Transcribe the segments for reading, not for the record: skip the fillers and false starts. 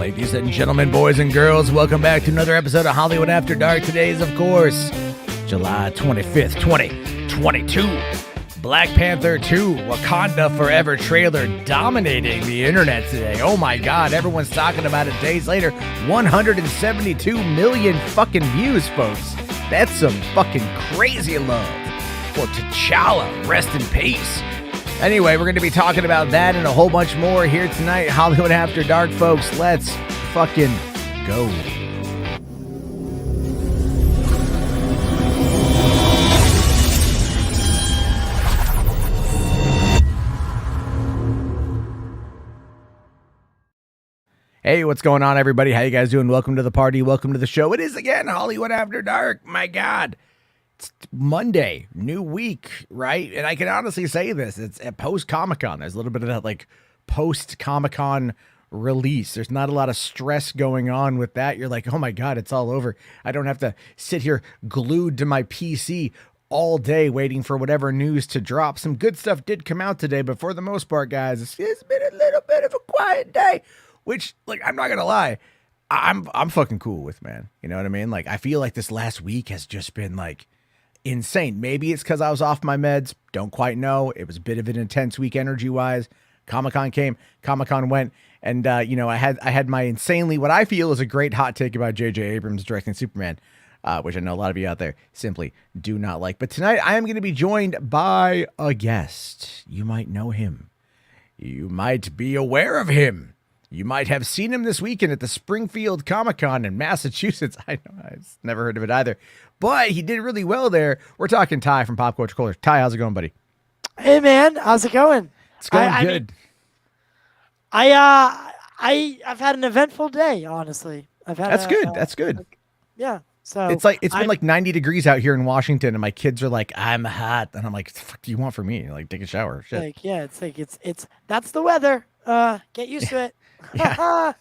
Ladies and gentlemen, boys and girls, welcome back to another episode of Hollywood After Dark. Today is, of course, July 25th, 2022. Black Panther 2, Wakanda Forever trailer dominating the internet today. Oh my God, everyone's talking about it days later. 172 million fucking views, folks. That's some fucking crazy love for T'Challa. Rest in peace. Anyway, we're going to be talking about that and a whole bunch more here tonight. Hollywood After Dark, folks. Let's fucking go. Hey, what's going on, everybody? How you guys doing? Welcome to the party. Welcome to the show. It is, again, Hollywood After Dark. My God. It's Monday, new week, right? And I can honestly say this. It's at post-Comic-Con. There's a little bit of that, like, post-Comic-Con release. There's not a lot of stress going on with that. You're like, oh, my God, it's all over. I don't have to sit here glued to my PC all day waiting for whatever news to drop. Some good stuff did come out today, but for the most part, guys, it's been a little bit of a quiet day, which, like, I'm not going to lie, I'm fucking cool with, man. You know what I mean? Like, I feel like this last week has just been, like, insane. Maybe it's because I was off my meds. Don't quite know. It was a bit of an intense week energy-wise. Comic-Con came, Comic-Con went, and, you know, I had my insanely, what I feel is a great hot take about J.J. Abrams directing Superman, which I know a lot of you out there simply do not like. But tonight, I am going to be joined by a guest. You might know him. You might be aware of him. You might have seen him this weekend at the Springfield Comic-Con in Massachusetts. I know, I've never heard of it either. But he did really well there. We're talking Ty from Pop Culture Culture. Ty, how's it going, buddy? Hey, man. How's it going? It's going good. I've had an eventful day, honestly. That's good. That's good. Yeah. So it's been like 90 degrees out here in Washington, and my kids are like, I'm hot. And I'm like, what the fuck do you want from me? Like, take a shower. Shit. Like, yeah, it's that's the weather. Get used to it. Yeah.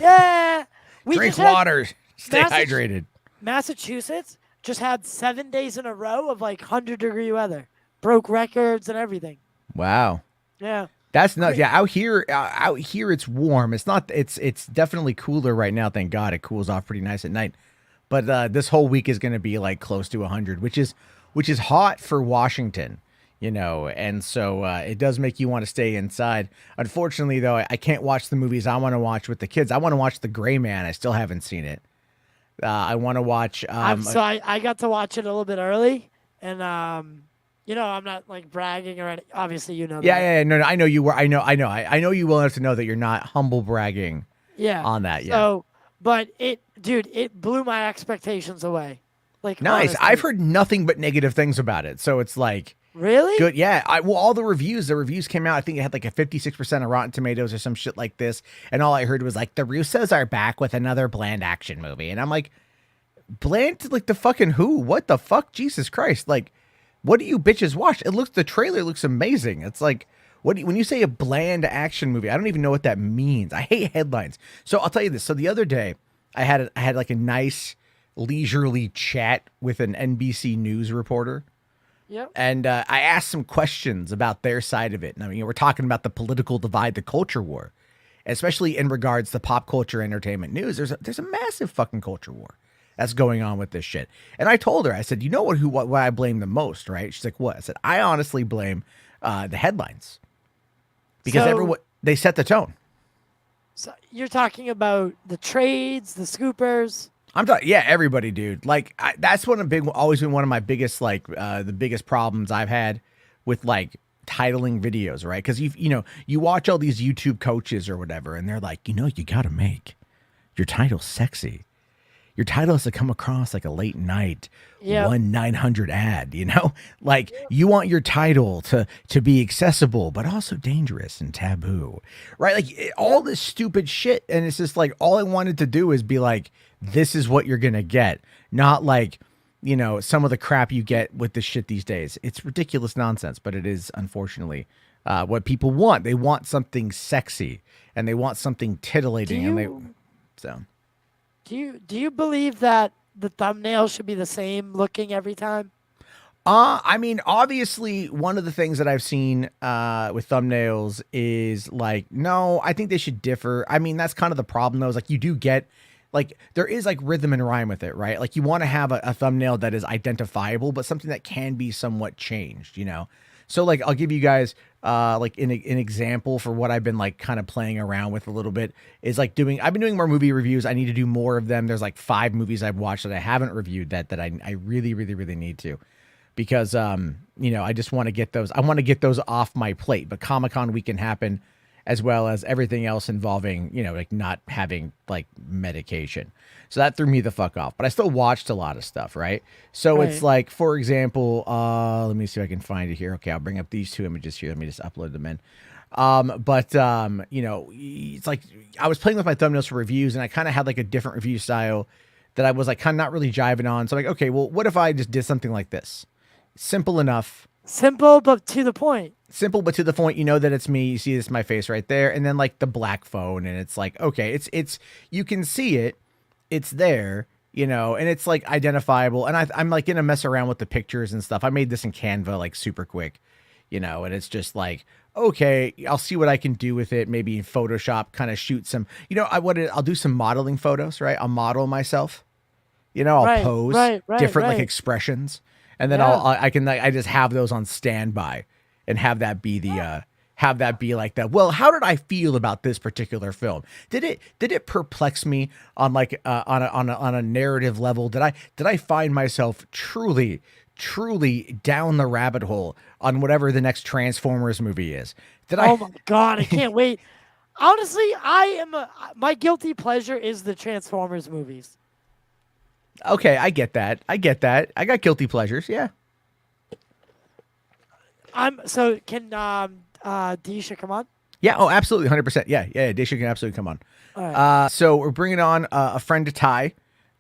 Yeah. Drink water. Stay hydrated. Massachusetts just had 7 days in a row of like 100-degree weather. Broke records and everything. Wow. Yeah. That's nuts. Yeah, out here it's warm. It's not. It's definitely cooler right now. Thank God, it cools off pretty nice at night. But this whole week is going to be like close to 100, which is hot for Washington, you know. And so it does make you want to stay inside. Unfortunately, though, I can't watch the movies I want to watch with the kids. I want to watch The Gray Man. I still haven't seen it. I want to watch. I got to watch it a little bit early, and you know, I'm not like bragging or anything. Obviously, you know. Yeah. No, I know you were. I know you well enough to know that you're not humble bragging. Yeah. On that. Yeah. So, but it blew my expectations away. Like, nice. honestly. I've heard nothing but negative things about it. So it's like. Really? Good. Yeah. All the reviews came out. I think it had like a 56% of Rotten Tomatoes or some shit like this. And all I heard was like, the Russos are back with another bland action movie. And I'm like, bland? Like the fucking who? What the fuck? Jesus Christ. Like, what do you bitches watch? The trailer looks amazing. It's like, when you say a bland action movie, I don't even know what that means. I hate headlines. So I'll tell you this. So the other day I had like a nice leisurely chat with an NBC News reporter. Yep. And I asked some questions about their side of it. And I mean, we're talking about the political divide, the culture war, especially in regards to pop culture, entertainment news. There's a massive fucking culture war that's going on with this shit. And I told her, I said, you know what I blame the most, right? She's like, what? I said, I honestly blame the headlines because they set the tone. So you're talking about the trades, the scoopers. I'm talking, yeah, everybody, dude. Like that's always been one of my biggest, like, the biggest problems I've had with like titling videos, right? Because you watch all these YouTube coaches or whatever, and they're like, you got to make your title sexy. Your title has to come across like a late night 1-900 ad, like you want your title to be accessible, but also dangerous and taboo, right? Like all this stupid shit. And it's just like, all I wanted to do is be like, this is what you're going to get. Not like, some of the crap you get with this shit these days. It's ridiculous nonsense, but it is unfortunately what people want. They want something sexy and they want something tittillating. Do you believe that the thumbnail should be the same looking every time? I mean, obviously, one of the things that I've seen with thumbnails is like, no, I think they should differ. I mean, that's kind of the problem, though, is like you do get, like, there is like rhythm and rhyme with it, right? Like you want to have a thumbnail that is identifiable, but something that can be somewhat changed, you know? So like, I'll give you guys like an example for what I've been like kind of playing around with a little bit is like I've been doing more movie reviews. I need to do more of them. There's like 5 movies I've watched that I haven't reviewed that I really, really, really need to. Because, you know, I just want to get those. I want to get those off my plate. But Comic-Con weekend happened, as well as everything else involving, you know, like not having like medication. So that threw me the fuck off. But I still watched a lot of stuff, right? So it's like, for example, let me see if I can find it here. Okay, I'll bring up these 2 images here. Let me just upload them in. You know, it's like I was playing with my thumbnails for reviews, and I kind of had like a different review style that I was like kind of not really jiving on. So I'm like, okay, well, what if I just did something like this? Simple enough. Simple, but to the point. Simple, but to the point. You know that it's me. You see this, my face right there. And then like the black phone. And it's like, okay, it's, you can see it. It's there, you know, and it's like identifiable. And I'm like going to mess around with the pictures and stuff. I made this in Canva, like super quick, you know, and it's just like, okay, I'll see what I can do with it. Maybe in Photoshop, kind of shoot some, you know, I'll do some modeling photos, right? I'll model myself, you know, I'll pose different like expressions. And then I just have those on standby and have that be like that. Well, how did I feel about this particular film? Did it perplex me on like on a narrative level? Did I find myself truly down the rabbit hole on whatever the next Transformers movie is? Oh my God, I can't wait. Honestly, my guilty pleasure is the Transformers movies. Okay, I get that. I got guilty pleasures, yeah. So can Disha come on? Yeah, oh, absolutely, 100%. Yeah, Disha can absolutely come on. All right. So we're bringing on a friend of Ty,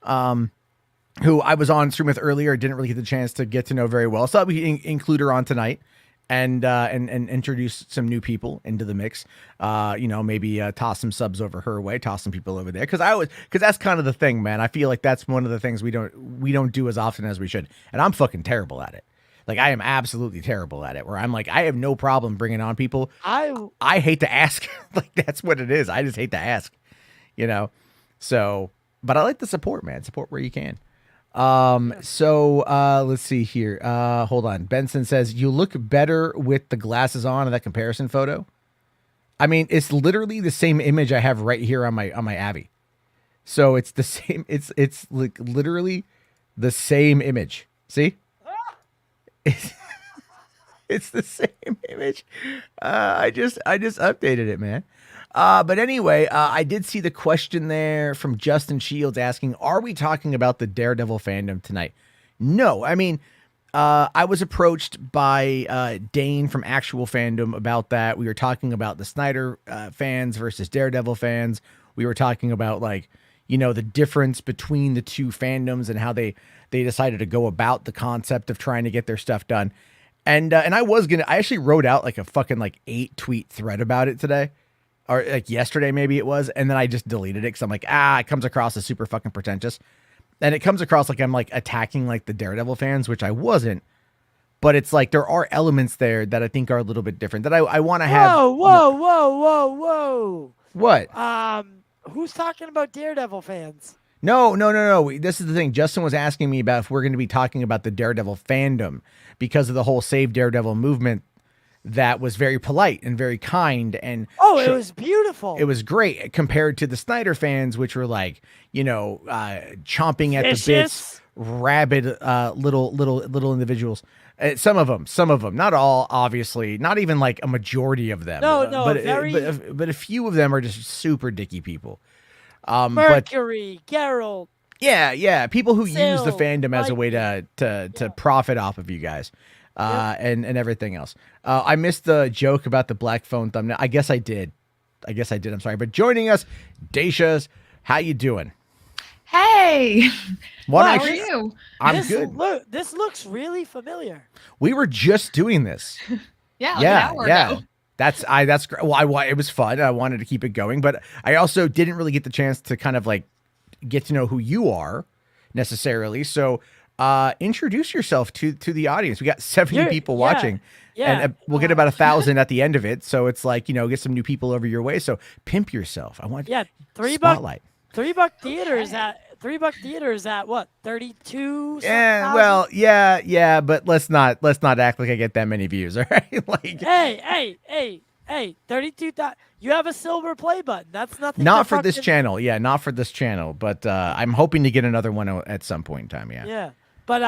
who I was on stream with earlier. Didn't really get the chance to get to know very well, so we can include her on tonight and introduce some new people into the mix. You know, maybe toss some subs over her way, toss some people over there. Because that's kind of the thing, man. I feel like that's one of the things we don't do as often as we should. And I'm fucking terrible at it. Like, I am absolutely terrible at it, where I'm like, I have no problem bringing on people. I hate to ask. Like, that's what it is. I just hate to ask, you know? So, but I like the support, man. Support where you can. So let's see here. Hold on. Benson says, you look better with the glasses on in that comparison photo. I mean, it's literally the same image I have right here on my Abby. So it's the same. It's like literally the same image. See? It's the same image. I just updated it, man. But anyway, I did see the question there from Justin Shields asking, are we talking about the Daredevil fandom tonight? No, I mean, I was approached by Dane from Actual Fandom about that. We were talking about the Snyder fans versus Daredevil fans. We were talking about, like, you know, the difference between the two fandoms and how they decided to go about the concept of trying to get their stuff done. And I actually wrote out like a fucking like 8-tweet thread about it today. Or like yesterday, maybe it was. And then I just deleted it because I'm like, it comes across as super fucking pretentious. And it comes across like I'm like attacking like the Daredevil fans, which I wasn't. But it's like there are elements there that I think are a little bit different that I want to have. Whoa. What? Who's talking about Daredevil fans? No. This is the thing. Justin was asking me about if we're going to be talking about the Daredevil fandom because of the whole Save Daredevil movement. That was very polite and very kind. And it was beautiful. It was great compared to the Snyder fans, which were like, you know, chomping at the bits, rabid little individuals. Some of them, not all, obviously, not even like a majority of them. But a few of them are just super dicky people. Mercury, Geralt. Yeah. People who use the fandom as a way to profit off of you guys. And everything else. I missed the joke about the black phone thumbnail. I guess I did. I'm sorry. But joining us, Dacia's, how you doing? Hey. How are you? I'm good. This looks really familiar. We were just doing this. An hour ago. That's great. Well, it was fun. I wanted to keep it going, but I also didn't really get the chance to kind of like get to know who you are necessarily. So introduce yourself to the audience. We got 70 people watching. Yeah. And we'll get about 1,000 at the end of it. So it's like, get some new people over your way. So pimp yourself. I want spotlight. $3 theaters at what? 32? Yeah, well, yeah, but let's not act like I get that many views, all right? Like, hey, 32,000. You have a silver play button. That's nothing. Not for this channel. Yeah, not for this channel. But I'm hoping to get another one at some point in time. Yeah. Yeah, but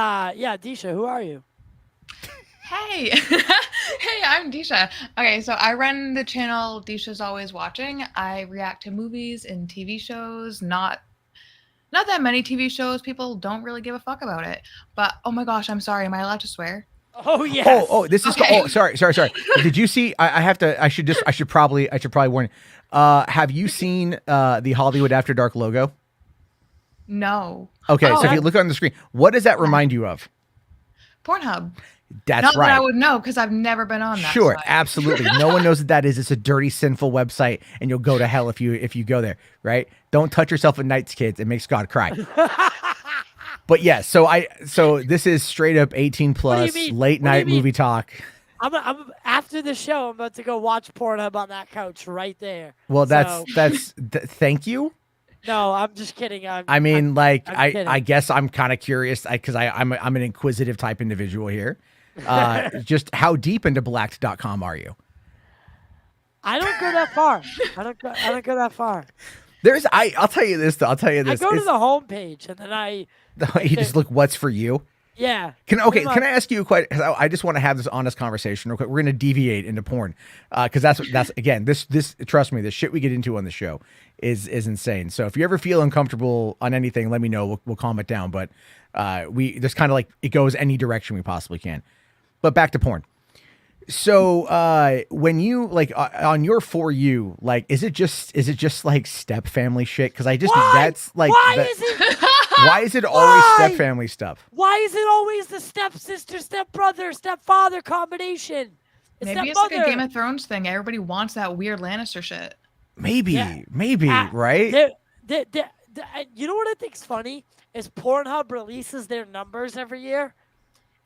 Disha, who are you? Hey, hey, I'm Disha. Okay, so I run the channel Disha's Always Watching. I react to movies and TV shows. Not that many TV shows. People don't really give a fuck about it. But oh my gosh, I'm sorry. Am I allowed to swear? Oh yeah. This is. Okay. Oh, sorry. Did you see? I should probably warn you. Have you seen the Hollywood After Dark logo? No. Okay, so if you look on the screen, what does that remind you of? Pornhub. That's Not right. that I would know because I've never been on that. Sure, site. absolutely. No one knows what that is. It's a dirty, sinful website, and you'll go to hell if you go there. Right? Don't touch yourself at nights, kids. It makes God cry. But yeah, so this is straight up 18 plus late night movie talk. I'm after the show. I'm about to go watch Pornhub on that couch right there. Well, thank you. No, I'm just kidding. I guess I'm kind of curious because I'm an inquisitive type individual here. Just how deep into blacked.com are you? I don't go that far. I don't go that far. I'll tell you this though. I go to the homepage and then you just look what's for you. Yeah. Can I ask you a question? I just want to have this honest conversation real quick. We're going to deviate into porn because that's again this trust me, the shit we get into on the show is insane. So if you ever feel uncomfortable on anything, let me know. We'll calm it down. But there's kind of like it goes any direction we possibly can. But back to porn. So when you like on your For You, like is it just like step family shit? Because that's like why is it always step family stuff? Why is it always the stepsister, stepbrother, stepfather combination? Maybe it's like a Game of Thrones thing. Everybody wants that weird Lannister shit. Maybe, right? You know what I think's funny is Pornhub releases their numbers every year,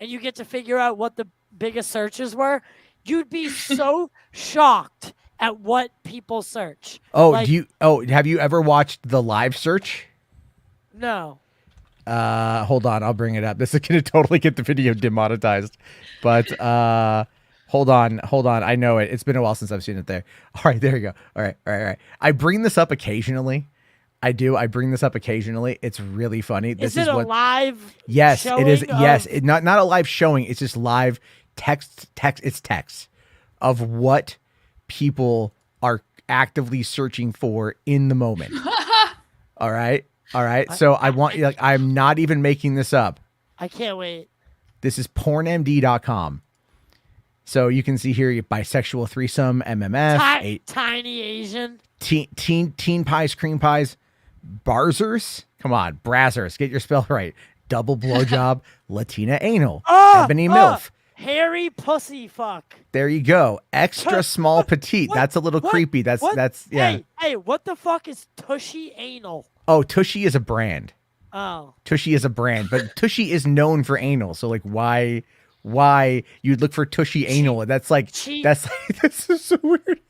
and you get to figure out what the biggest searches were. You'd be so shocked at what people search. Have you ever watched the live search? No. Hold on, I'll bring it up. This is gonna totally get the video demonetized. But hold on. I know it. It's been a while since I've seen it there. All right, there you go. All right. I bring this up occasionally. I bring this up occasionally. It's really funny. Is it a live? Yes, it is. Yes, not a live showing. It's just live text. It's text of what people are actively searching for in the moment. All right. So I'm not even making this up. I can't wait. This is pornmd.com. So you can see here bisexual threesome, MMF, tiny Asian, teen pies, cream pies, barzers. Come on, brazzers. Get your spell right. Double blowjob, Latina anal, ebony milf, hairy pussy fuck. There you go. Extra small petite. That's a little creepy. That's yeah. Hey, what the fuck is tushy anal? Oh, Tushy is a brand. Oh. Tushy is a brand, but Tushy is known for anal. So like why you'd look for Tushy anal? That's this is so weird.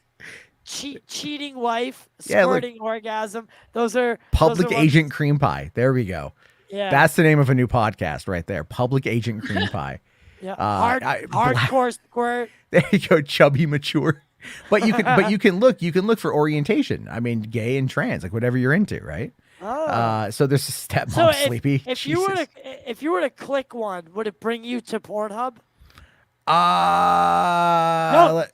Cheating wife, squirting orgasm. Those are Public Agent Cream Pie. There we go. Yeah. That's the name of a new podcast right there. Public Agent Cream Pie. Yeah. Hardcore squirt. There you go, chubby mature. But you can look for orientation. I mean, gay and trans, like whatever you're into, right? Oh. So there's a stepmom sleepy. If you were to click one, would it bring you to Pornhub? No,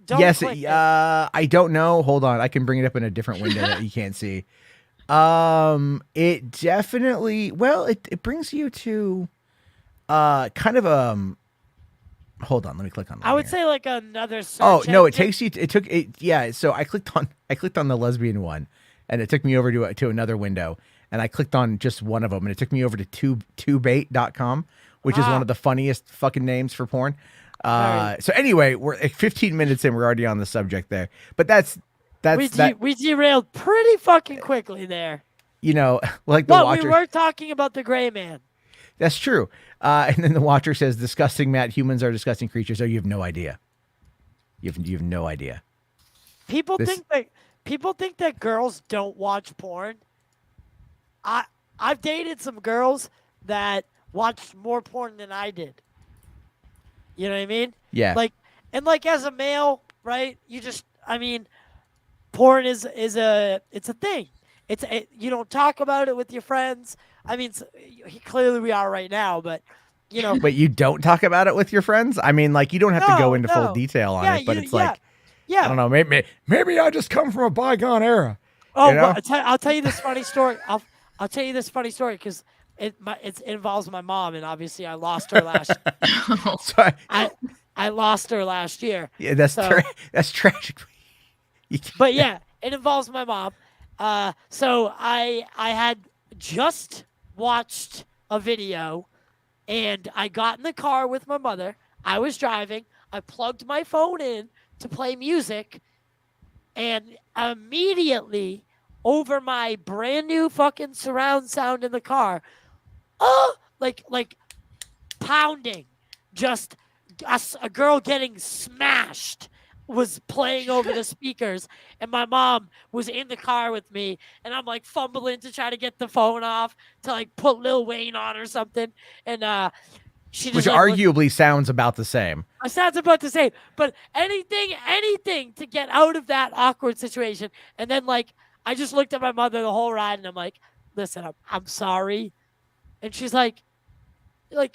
don't. Yes, click it. I don't know. Hold on, I can bring it up in a different window that you can't see. It definitely. Well, it brings you to, kind of Hold on, let me click on that. I would say like another search. Oh no, it takes you. Yeah. So I clicked on the lesbian one, and it took me over to another window, and I clicked on just one of them, and it took me over to tubebait.com, which is one of the funniest fucking names for porn. So anyway, we're 15 minutes in, we're already on the subject there, but we derailed pretty fucking quickly there. Like the watcher. We were talking about the gray man. That's true. And then the Watcher says, disgusting, Matt. Humans are disgusting creatures. Oh, you have no idea. You have no idea. People think that girls don't watch porn. I've dated some girls that watched more porn than I did. You know what I mean? Yeah. Like as a male, right? Porn is a thing. You don't talk about it with your friends. I mean, clearly we are right now, but you know. Wait, you don't talk about it with your friends? I mean, like, you don't have to go into full detail on it, but it's like, I don't know, maybe I just come from a bygone era. Oh, you know? well, I'll tell you this funny story. I'll tell you this funny story because it involves my mom, and obviously I lost her last. Sorry. I lost her last year. Yeah, that's tragic. But yeah, it involves my mom. So I had just watched a video, and I got in the car with my mother. I was driving. I plugged my phone in to play music, and immediately over my brand new fucking surround sound in the car, like pounding, just a girl getting smashed was playing over the speakers, and my mom was in the car with me, and I'm like fumbling to try to get the phone off to like put Lil Wayne on or something, and she just arguably sounds about the same. It sounds about the same, but anything to get out of that awkward situation. And then like I just looked at my mother the whole ride, and I'm like, listen, I'm sorry, and she's like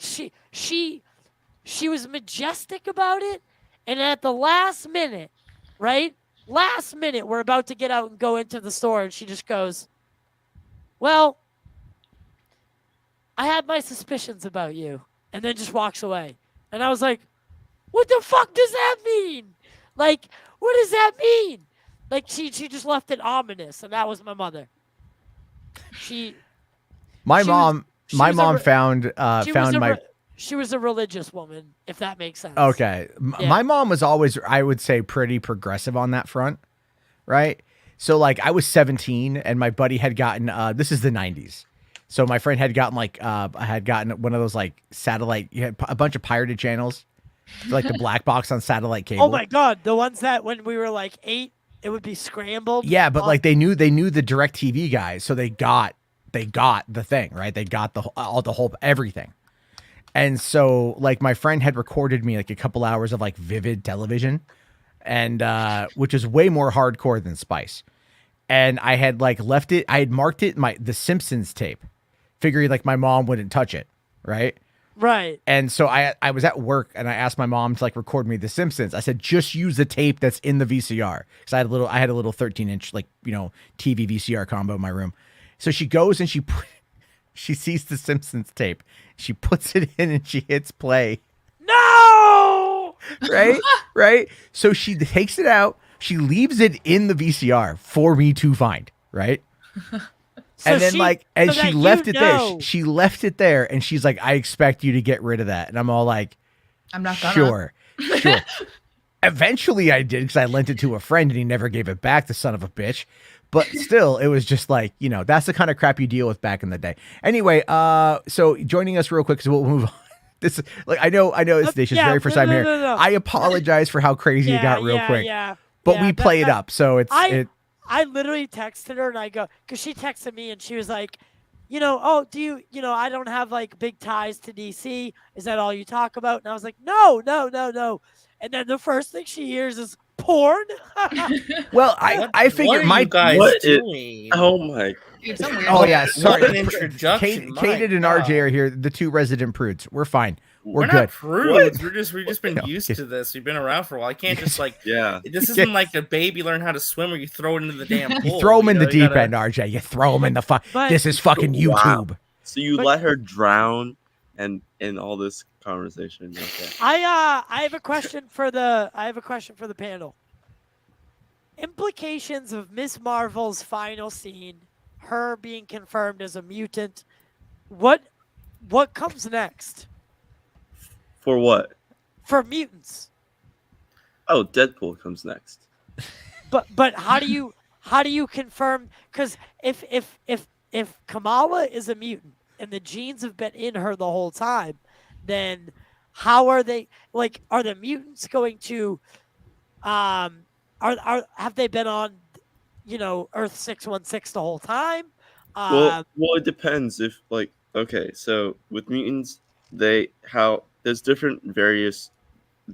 she was majestic about it. And at the last minute, we're about to get out and go into the store, and she just goes, well, I had my suspicions about you, and then just walks away. And I was like, what the fuck does that mean? Like, what does that mean? Like, she just left it ominous, and that was my mother. My mom found my... She was a religious woman, if that makes sense. Okay. My mom was always, I would say, pretty progressive on that front, right? So, like, I was 17, and my buddy had gotten, this is the 90s. So my friend had gotten, like, one of those, like, satellite, you had a bunch of pirated channels, like the black box on satellite cable. Oh, my God. The ones that when we were, like, 8, it would be scrambled. Yeah, but, like, they knew the DirecTV guys, so they got the thing, right? They got the whole everything. And so, like, my friend had recorded me, like, a couple hours of, like, vivid television, and which is way more hardcore than Spice. And I had, like, left it, I had marked it the Simpsons tape, figuring, like, my mom wouldn't touch it, right? Right. And so I was at work, and I asked my mom to, like, record me The Simpsons. I said, just use the tape that's in the VCR. Because I had a little 13-inch, like, you know, TV VCR combo in my room. So she goes, and she sees the Simpsons tape. She puts it in and she hits play. No! Right? So she takes it out. She leaves it in the VCR for me to find, right? And then she left it there. She left it there, and she's like, I expect you to get rid of that. And I'm all like, I'm not gonna. Sure. Eventually I did, because I lent it to a friend and he never gave it back, the son of a bitch. But still, it was just like, you know, that's the kind of crap you deal with back in the day. Anyway, so joining us real quick, so we'll move on. This is like, I know it's Dacia's very first time here. No. I apologize for how crazy it got real quick. But we play it up, so I literally texted her, and I go, because she texted me, and she was like, you know, oh, do you, you know, I don't have like big ties to DC. Is that all you talk about? And I was like, no. And then the first thing she hears is porn. Well, I figured my guys doing? Oh my. Dude, some weird Oh yeah, sorry. What an introduction. Kaden and RJ are here, the two resident prudes. We're fine. We're good. Not prudes. We've just been used to this. We've been around for a while. I can't just like This isn't like a baby learn how to swim where you throw it into the damn pool. You throw them in the deep end, RJ. You throw them in the This is fucking YouTube. Wow. So you let her drown and in all this conversation. Okay. I have a question for the panel. Implications of Miss Marvel's final scene, her being confirmed as a mutant. What comes next? For what? For mutants. Oh, Deadpool comes next. But how do you confirm? Because if Kamala is a mutant, and the genes have been in her the whole time, then how are they like? Are the mutants going to have they been on, Earth 616 the whole time? Well, it depends if like okay, so with mutants, there's different various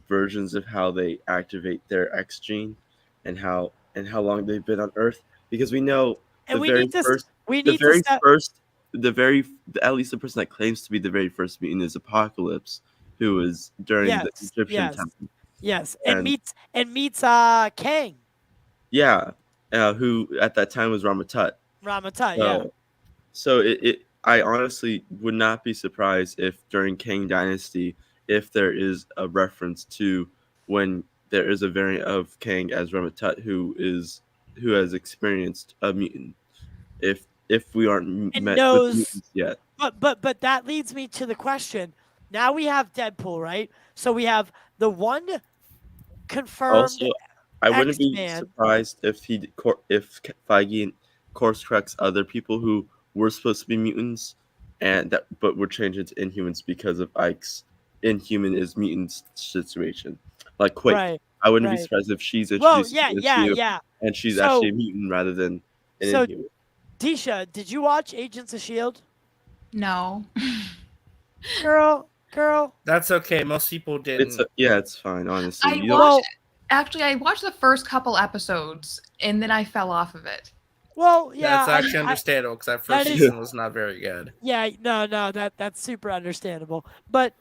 versions of how they activate their X gene, and how long they've been on Earth, because we know And the very first, at least the person that claims to be the very first mutant is Apocalypse, who was during the Egyptian time. Yes, and meets Kang. Yeah, who at that time was Ramatut. Yeah. So I honestly would not be surprised if during Kang Dynasty, if there is a reference to when there is a variant of Kang as Ramatut who has experienced a mutant. If we aren't met with mutants yet. But that leads me to the question. Now we have Deadpool, right? So we have the one confirmed. Also, I wouldn't be surprised if Feige course corrects other people who were supposed to be mutants, but were changed into Inhumans because of Ike's Inhuman is mutant situation. Like Quake. Right, I wouldn't be surprised if she's introduced and she's actually a mutant rather than an Inhuman. Tisha, did you watch Agents of S.H.I.E.L.D.? No. Girl. That's okay. Most people didn't. It's fine, honestly. I watched the first couple episodes and then I fell off of it. Well, yeah. That's actually understandable because that first season was not very good. Yeah, no, that's super understandable. But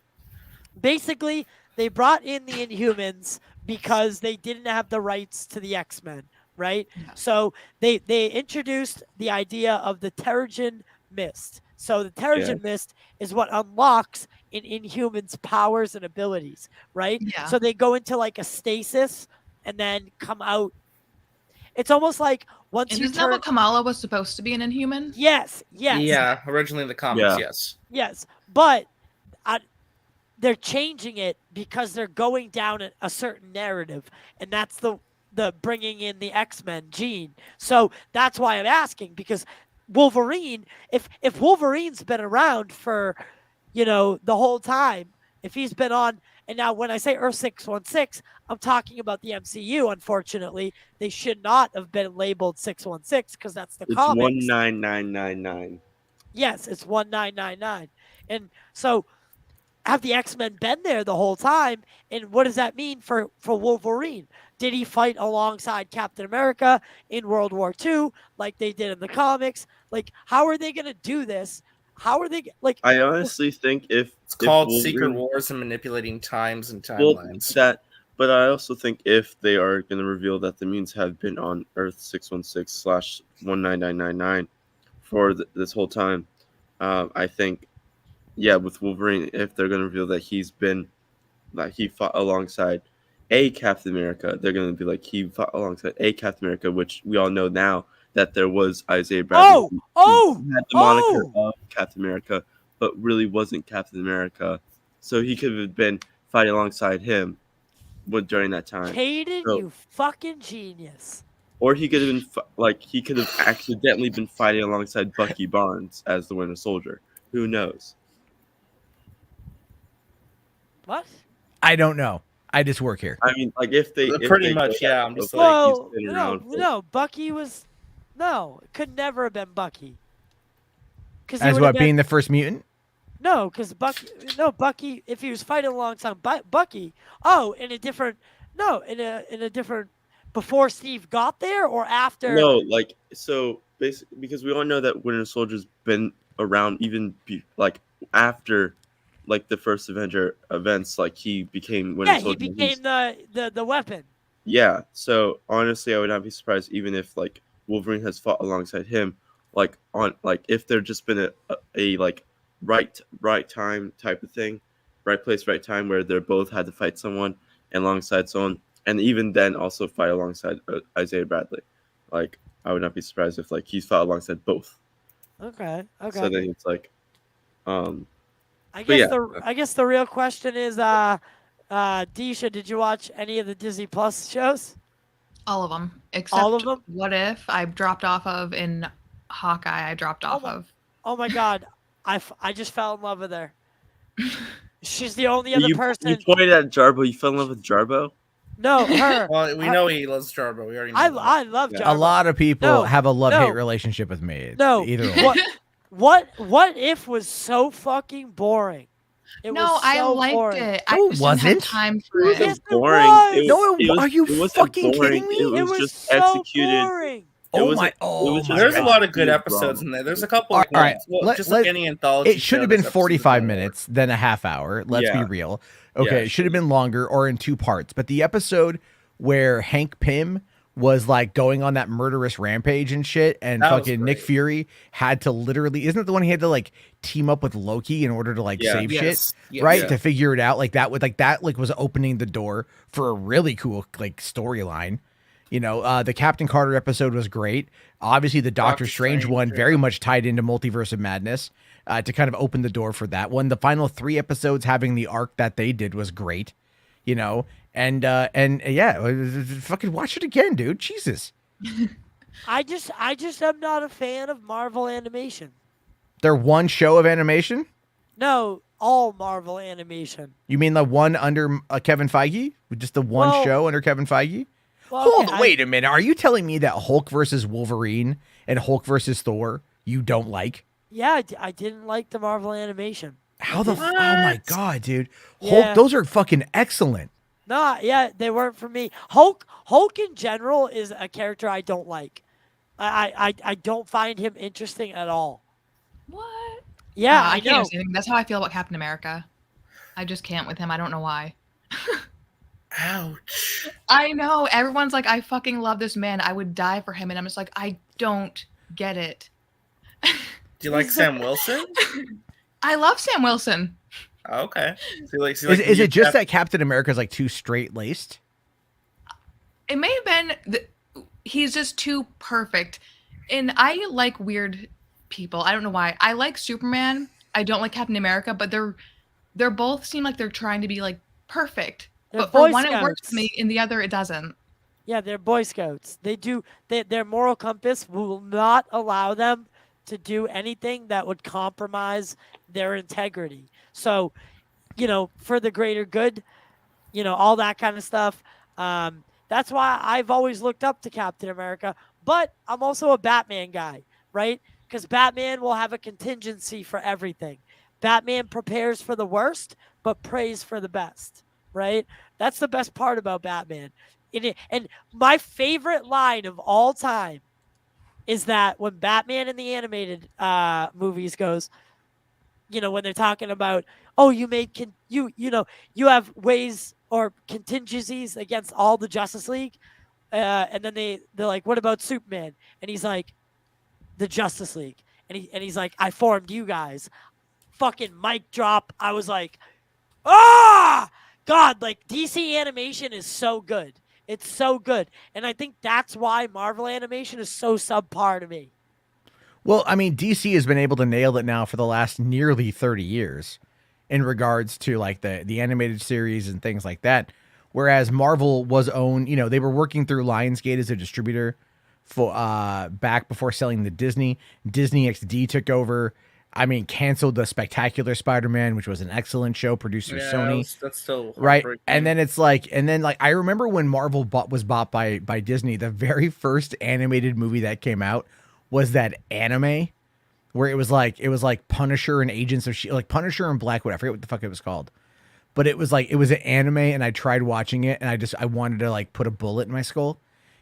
basically, they brought in the Inhumans because they didn't have the rights to the X-Men, right? Yeah. So they introduced the idea of the Terrigen Mist. So the Terrigen Mist is what unlocks an Inhuman's powers and abilities, right? Yeah. So they go into like a stasis and then come out. It's almost like once you turn... Isn't that what Kamala was supposed to be, an Inhuman? Yes. Yeah, originally in the comics, yes. Yes, but they're changing it because they're going down a certain narrative, and that's the bringing in the X-Men gene. So that's why I'm asking, because Wolverine, if Wolverine's been around for, the whole time, if he's been on, and now when I say Earth 616, I'm talking about the MCU. Unfortunately, they should not have been labeled 616 because that's the comics. It's 19999. Yes, it's 1999. And so have the X-Men been there the whole time? And what does that mean for Wolverine? Did he fight alongside Captain America in World War II like they did in the comics? Like, how are they going to do this? How are they like? I honestly think it's called Secret Wars and manipulating times and timelines. But I also think if they are going to reveal that the mutants have been on Earth 616/19999 for this whole time, I think, with Wolverine, if they're going to reveal that he fought alongside a Captain America, they're going to be like he fought alongside a Captain America, which we all know now that there was Isaiah Bradley who had the moniker of Captain America, but really wasn't Captain America. So he could have been fighting alongside him during that time. Caden, you fucking genius. Or he could have been he could have accidentally been fighting alongside Bucky Barnes as the Winter Soldier. Who knows? What? I don't know. I just work here. I mean, like if they pretty much, yeah. I'm just no, Bucky was. No, it could never have been Bucky. As what, being the first mutant? No, because Bucky, if he was fighting alongside Bucky, in a different, before Steve got there or after? No, so basically, because we all know that Winter Soldier's been around even after the first Avenger events, he became Winter Soldier. Yeah, he became the weapon. Yeah, so honestly, I would not be surprised even if Wolverine has fought alongside him, if there just been a right time type of thing, right place, right time, where they're both had to fight someone alongside someone, and even then also fight alongside Isaiah Bradley. I would not be surprised if he's fought alongside both. Okay. So then it's I guess the real question is, Disha, did you watch any of the Disney Plus shows? All of them, except What If I dropped off of, in Hawkeye I dropped off of. Oh my God. I just fell in love with her. She's the only other person. You pointed at Jarbo. You fell in love with Jarbo? No, her. Well, we know he loves Jarbo. We already know I love Jarbo. A lot of people have a love-hate no. relationship with me. It's No. either or. What if was so fucking boring? It was so I liked boring. it. No, I it just didn't wasn't. have time for It it. wasn't Yes, it boring. was. No, are you wasn't fucking boring. kidding me? It was just so executed. boring. Oh It my! was just There's a lot of good executed episodes wrong. in there. There's a couple. All right, just like any anthology. It should have been 45 minutes, then a half hour. Let's be Yeah. real. Okay, Yeah, it should have been longer or in 2 parts. But the episode where Hank Pym was like going on that murderous rampage and shit, and That was fucking Nick great. Fury had to literally, isn't it the one he had to like team up with Loki in order to like Yeah. save Yes. shit, Yes. right? Yeah. To figure it out, like that was opening the door for a really cool like storyline. You know, the Captain Carter episode was great. Obviously, the Doctor Strange one very much tied into Multiverse of Madness to kind of open the door for that one. The final 3 episodes having the arc that they did was great. You know, and yeah, fucking watch it again, dude. Jesus, I just am not a fan of Marvel animation. they're one show of animation. No, all Marvel animation. You mean the one under Kevin Feige? Just the one Well- show under Kevin Feige? Well, Hold okay, on, wait a minute. Are you telling me that Hulk versus Wolverine and Hulk versus Thor you don't like? I didn't like the Marvel animation. How the? Oh my god, dude! Yeah. Hulk, those are fucking excellent. No, yeah, they weren't for me. Hulk in general is a character I don't like. I don't find him interesting at all. What? Yeah, I I can't know. say anything. That's how I feel about Captain America. I just can't with him. I don't know why. Ouch. I know. Everyone's like, I fucking love this man. I would die for him. And I'm just like, I don't get it. Do you like Sam Wilson? I love Sam Wilson. Okay. Is it just that Captain America is like too straight laced? It may have been he's just too perfect. And I like weird people. I don't know why. I like Superman. I don't like Captain America, but they're both seem like they're trying to be like perfect. They're But for Boy one it works Scouts. for me, in the other it doesn't. Yeah, they're Boy Scouts. Their moral compass will not allow them to do anything that would compromise their integrity. So, you know, for the greater good, you know, all that kind of stuff. That's why I've always looked up to Captain America. But I'm also a Batman guy, right? Because Batman will have a contingency for everything. Batman prepares for the worst, but prays for the best, right? That's the best part about Batman. And my favorite line of all time is that when Batman in the animated movies goes, you know, when they're talking about, oh, you have ways or contingencies against all the Justice League, and then they're like, what about Superman? And he's like, the Justice League, and he's like, I formed you guys. Fucking mic drop. I was like, God, like DC animation is so good. It's so good. And I think that's why Marvel animation is so subpar to me. Well, I mean, DC has been able to nail it now for the last nearly 30 years in regards to like the animated series and things like that. Whereas Marvel was owned, you know, they were working through Lionsgate as a distributor for back before selling to Disney. Disney XD took over. I mean, canceled the Spectacular Spider-Man, which was an excellent show produced through Sony. That's still Right. heartbreaking. And then I remember when Marvel was bought by Disney, the very first animated movie that came out was that anime where it was like Punisher and Agents of like Punisher and Blackwood. I forget what the fuck it was called. But it was an anime, and I tried watching it, and I wanted to like put a bullet in my skull.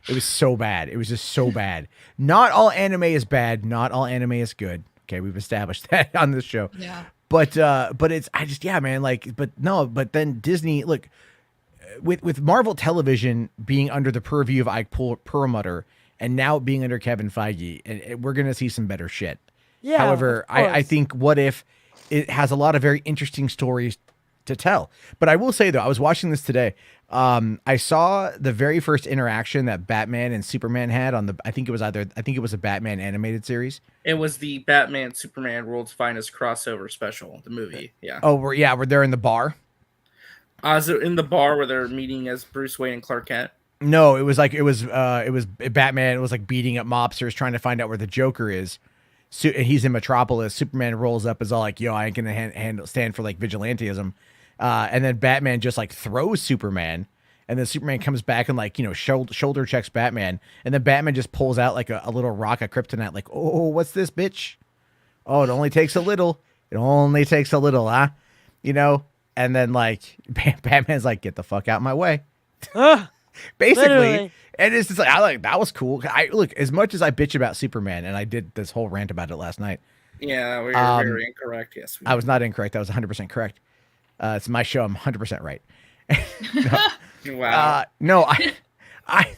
It was so bad. It was just so bad. Not all anime is bad. Not all anime is good. Okay, we've established that on this show. Yeah. But then Disney, look, with Marvel Television being under the purview of Ike Perlmutter and now being under Kevin Feige, and we're gonna see some better shit. Yeah. However, of course. I think What If it has a lot of very interesting stories to tell. But I will say though, I was watching this today. I saw the very first interaction that Batman and Superman had on I think it was a Batman animated series. It was the Batman Superman World's Finest crossover special, the movie. Yeah. Oh, where they're in the bar. So in the bar where they're meeting as Bruce Wayne and Clark Kent. No, it was Batman. It was like beating up mobsters, trying to find out where the Joker is. And he's in Metropolis. Superman rolls up, is all like, yo, I ain't gonna stand for like vigilantism. And then Batman just like throws Superman. And then Superman comes back and like, shoulder checks Batman. And then Batman just pulls out like a little rock of kryptonite, like, oh, what's this, bitch? Oh, it only takes a little. It only takes a little, huh? And then like Batman's like, get the fuck out of my way. Basically. Literally. And it's just like, that was cool. Look, as much as I bitch about Superman, and I did this whole rant about it last night. Yeah, we were very incorrect. Yes. I was not incorrect. I was 100% correct. It's my show. I'm 100% right. Wow. No, I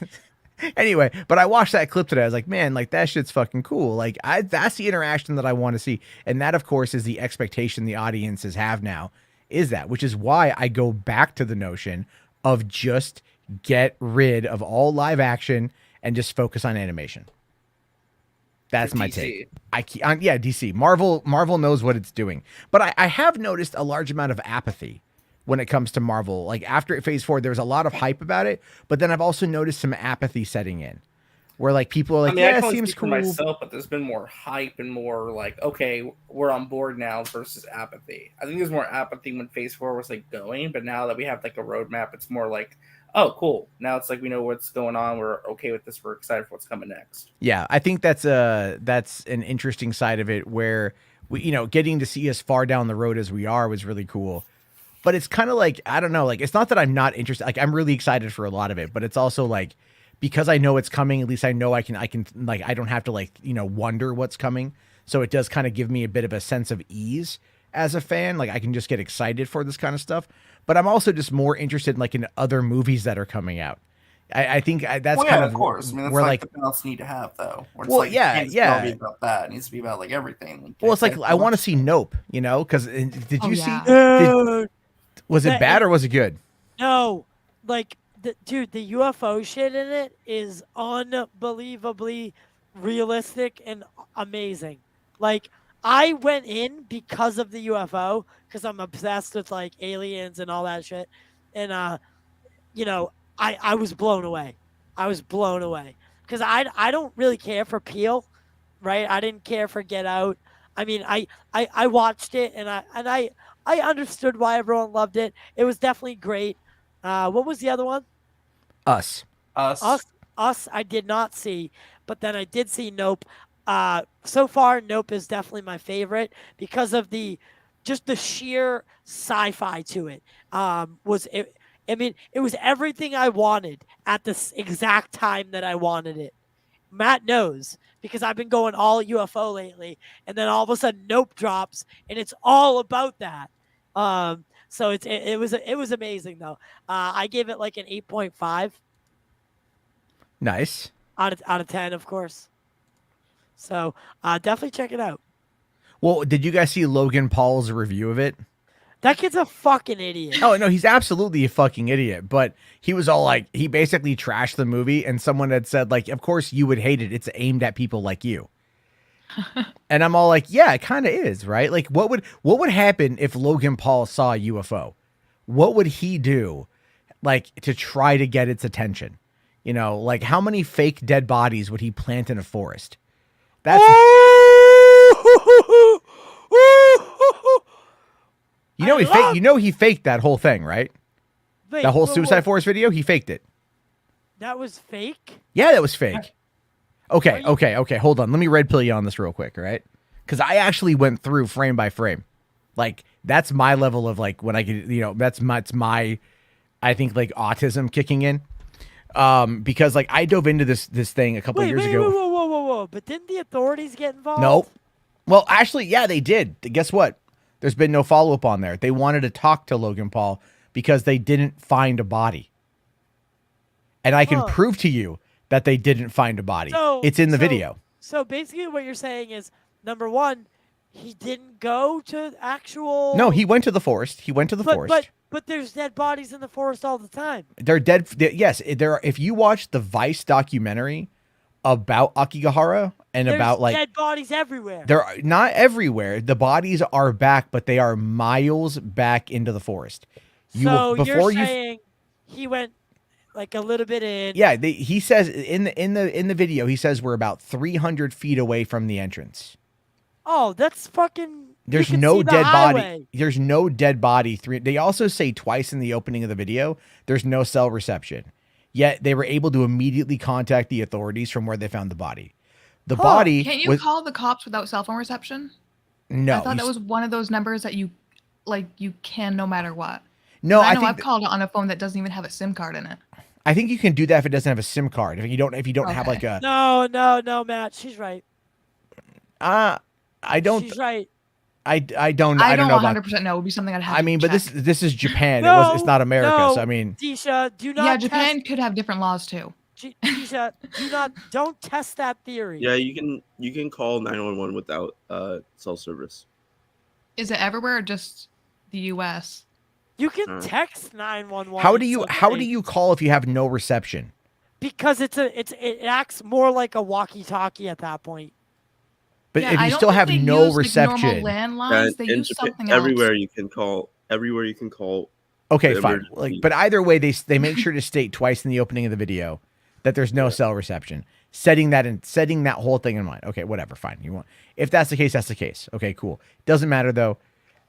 anyway, but I watched that clip today. I was like, man, like that shit's fucking cool. Like that's the interaction that I want to see. And that of course is the expectation the audiences have now, which is why I go back to the notion of just get rid of all live action and just focus on animation. That's my take. Yeah, DC. Marvel knows what it's doing. But I have noticed a large amount of apathy when it comes to Marvel. Like after Phase 4, there's a lot of hype about it, but then I've also noticed some apathy setting in, where like people are like, I it seems cool. For myself, but there's been more hype and more like, okay, we're on board now versus apathy. I think there's more apathy when Phase 4 was like going, but now that we have like a roadmap, it's more like, oh, cool. Now it's like we know what's going on. We're okay with this. We're excited for what's coming next. Yeah, I think that's an interesting side of it, where we, getting to see as far down the road as we are was really cool. But it's kind of like, I don't know, like it's not that I'm not interested. Like I'm really excited for a lot of it, but it's also like, because I know it's coming, at least I know I can like, I don't have to like, wonder what's coming. So it does kind of give me a bit of a sense of ease as a fan. Like I can just get excited for this kind of stuff. But I'm also just more interested in like in other movies that are coming out. I think that's kind of course. I mean, that's where like the balance you need to have, though. Where it's well, yeah. It needs to be about that. It needs to be about like everything. Like, well, it's like I want to see Nope. Because did you see? Was it bad or was it good? No, like the UFO shit in it is unbelievably realistic and amazing. Like I went in because of the UFO, because I'm obsessed with like aliens and all that shit, and I was blown away. I was blown away because I don't really care for Peel, right? I didn't care for Get Out. I mean, I watched it and I understood why everyone loved it. It was definitely great. What was the other one? Us. I did not see, but then I did see Nope. So far, Nope is definitely my favorite because of the sheer sci-fi to it. It was everything I wanted at the exact time that I wanted it. Matt knows because I've been going all UFO lately, and then all of a sudden Nope drops, and it's all about that. So it was amazing though. I gave it like an 8.5. Nice. Out of 10, of course. So definitely check it out. Well, did you guys see Logan Paul's review of it? That kid's a fucking idiot. Oh, no, he's absolutely a fucking idiot. But he was all like, he basically trashed the movie, and someone had said, like, of course you would hate it. It's aimed at people like you. And I'm all like, yeah, it kind of is, right? Like, what would happen if Logan Paul saw a UFO? What would he do, like, to try to get its attention? Like, how many fake dead bodies would he plant in a forest? That's... he faked that whole thing, right? Wait, that whole Suicide Forest video, he faked it. That was fake? Yeah, that was fake. Okay. Hold on. Let me red pill you on this real quick, all right? Because I actually went through frame by frame. Like, that's my level of, like, when I get, that's my, I think, like, autism kicking in. Because, like, I dove into this thing a couple years ago. Whoa. But didn't the authorities get involved? Nope. Well, actually, yeah, they did. Guess what? There's been no follow-up on there. They wanted to talk to Logan Paul because they didn't find a body. And I can prove to you that they didn't find a body. It's in the video. So basically what you're saying is, number one, he didn't go to actual... No, he went to the forest. But there's dead bodies in the forest all the time. They're dead. Yes, there are. If you watch the Vice documentary about Akigahara and there's about like dead bodies everywhere. They're not everywhere. The bodies are back, but they are miles back into the forest. You're saying he went like a little bit in. Yeah, he says in the video, he says we're about 300 feet away from the entrance. Oh, that's fucking. There's you can no see the dead body. highway. There's no dead body. They also say twice in the opening of the video, there's no cell reception. Yet they were able to immediately contact the authorities from where they found the body. The body. Can't you call the cops without cell phone reception? No. I thought that was one of those numbers that you can no matter what. No, I I know think I've called on a phone that doesn't even have a SIM card in it. I think you can do that if it doesn't have a SIM card. If you don't have like a. No, Matt. She's right. I don't. She's right. I don't know. I don't about. 100% know. It would be something I'd have. I mean, to but check. this is Japan. No, it's not America. no, So I mean, Disha, do not. Yeah, Japan could have different laws too. Disha, don't test that theory. Yeah, you can call 911 without cell service. Is it everywhere or just the U.S.? You can text 911. how do you call if you have no reception? Because it acts more like a walkie-talkie at that point. But Yeah, if I you don't still think have they no use, reception, like, normal landlines, they in use Japan, something else. everywhere you can call. Everywhere you can call. okay, the fine. emergency. Like, but either way, they make sure to state twice in the opening of the video that there's no cell reception. Setting that whole thing in mind. Okay, whatever, fine. If that's the case, that's the case. Okay, cool. Doesn't matter though.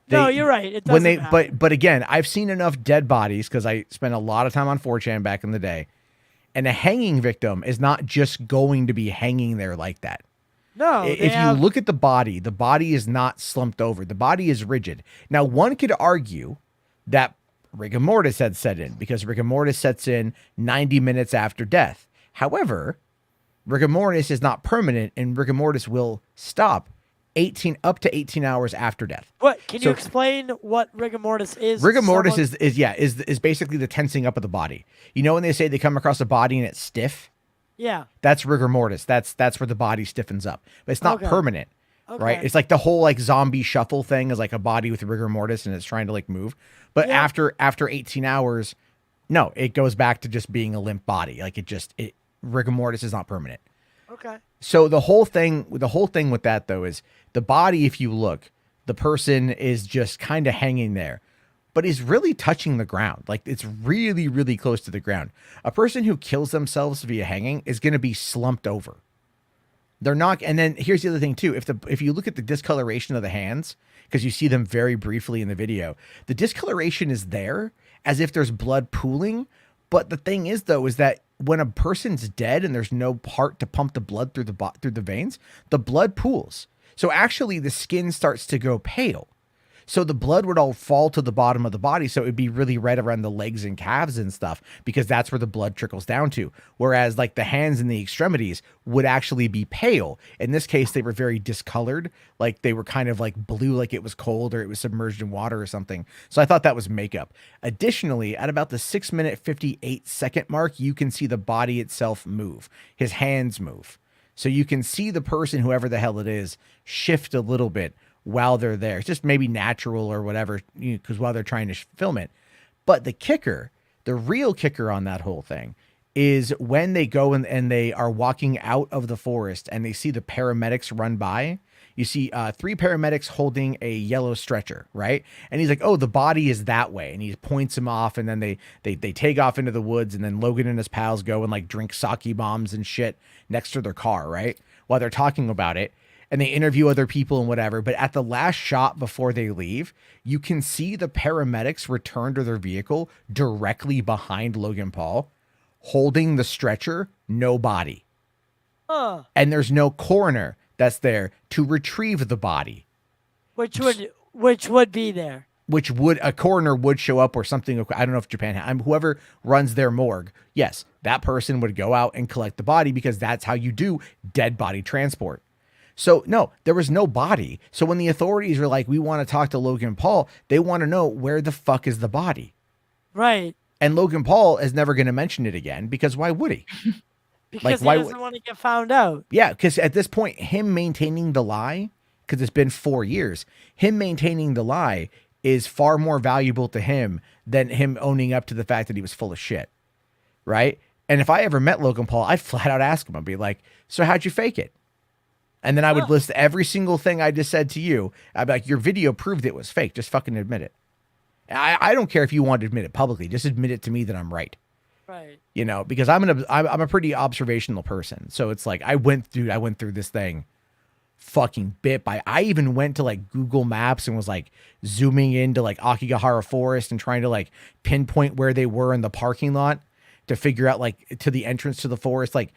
No, you're right. It doesn't matter. But again, I've seen enough dead bodies because I spent a lot of time on 4chan back in the day, and a hanging victim is not just going to be hanging there like that. No, If you look at the body is not slumped over. The body is rigid. Now, one could argue that rigor mortis had set in because rigor mortis sets in 90 minutes after death. However, rigor mortis is not permanent, and rigor mortis will stop up to 18 hours after death. What? Can you explain what rigor mortis is? Rigor mortis is basically the tensing up of the body. You know when they say they come across a body and it's stiff? Yeah. That's rigor mortis. That's where the body stiffens up. But it's not permanent. Okay. Right? It's like the whole like zombie shuffle thing is like a body with rigor mortis and it's trying to like move. But after 18 hours, no, it goes back to just being a limp body. Like rigor mortis is not permanent. Okay. So the whole thing with that though is the body, if you look, the person is just kind of hanging there, but is really touching the ground. Like it's really, really close to the ground. A person who kills themselves via hanging is going to be slumped over. They're not. And then here's the other thing too. If you look at the discoloration of the hands, because you see them very briefly in the video, the discoloration is there as if there's blood pooling. But the thing is though, is that when a person's dead and there's no part to pump the blood through the veins, the blood pools. So actually the skin starts to go pale. So the blood would all fall to the bottom of the body. So it'd be really red around the legs and calves and stuff because that's where the blood trickles down to. Whereas like the hands and the extremities would actually be pale. In this case, they were very discolored. Like they were kind of like blue, like it was cold or it was submerged in water or something. So I thought that was makeup. Additionally, at about the 6-minute 58-second mark, you can see the body itself move. His hands move. So you can see the person, whoever the hell it is, shift a little bit while they're there. It's just maybe natural or whatever, because while they're trying to film it. But the real kicker on that whole thing is when they go and they are walking out of the forest and they see the paramedics run by. You see 3 paramedics holding a yellow stretcher, right? And he's like, oh, the body is that way. And he points him off, and then they take off into the woods, and then Logan and his pals go and like drink sake bombs and shit next to their car, right? While they're talking about it. And they interview other people and whatever. But at the last shot before they leave, you can see the paramedics return to their vehicle directly behind Logan Paul, holding the stretcher, no body. And there's no coroner that's there to retrieve the body. Which would be there. A coroner would show up or something. I don't know if Japan, whoever runs their morgue. Yes, that person would go out and collect the body because that's how you do dead body transport. So no, there was no body. So when the authorities were like, we want to talk to Logan Paul, they want to know where the fuck is the body. Right. And Logan Paul is never going to mention it again because why would he? Because he doesn't want to get found out. Yeah, because at this point, him maintaining the lie, because it's been 4 years, him maintaining the lie is far more valuable to him than him owning up to the fact that he was full of shit. Right? And if I ever met Logan Paul, I'd flat out ask him. I'd be like, so how'd you fake it? And then I would list every single thing I just said to you. I'd be like, your video proved it was fake. Just fucking admit it. I don't care if you want to admit it publicly. Just admit it to me that I'm right. Right. You know, because I'm a pretty observational person. So it's like I went through this thing fucking bit by. I even went to like Google Maps and was like zooming into like Akigahara Forest and trying to like pinpoint where they were in the parking lot to figure out like to the entrance to the forest. Like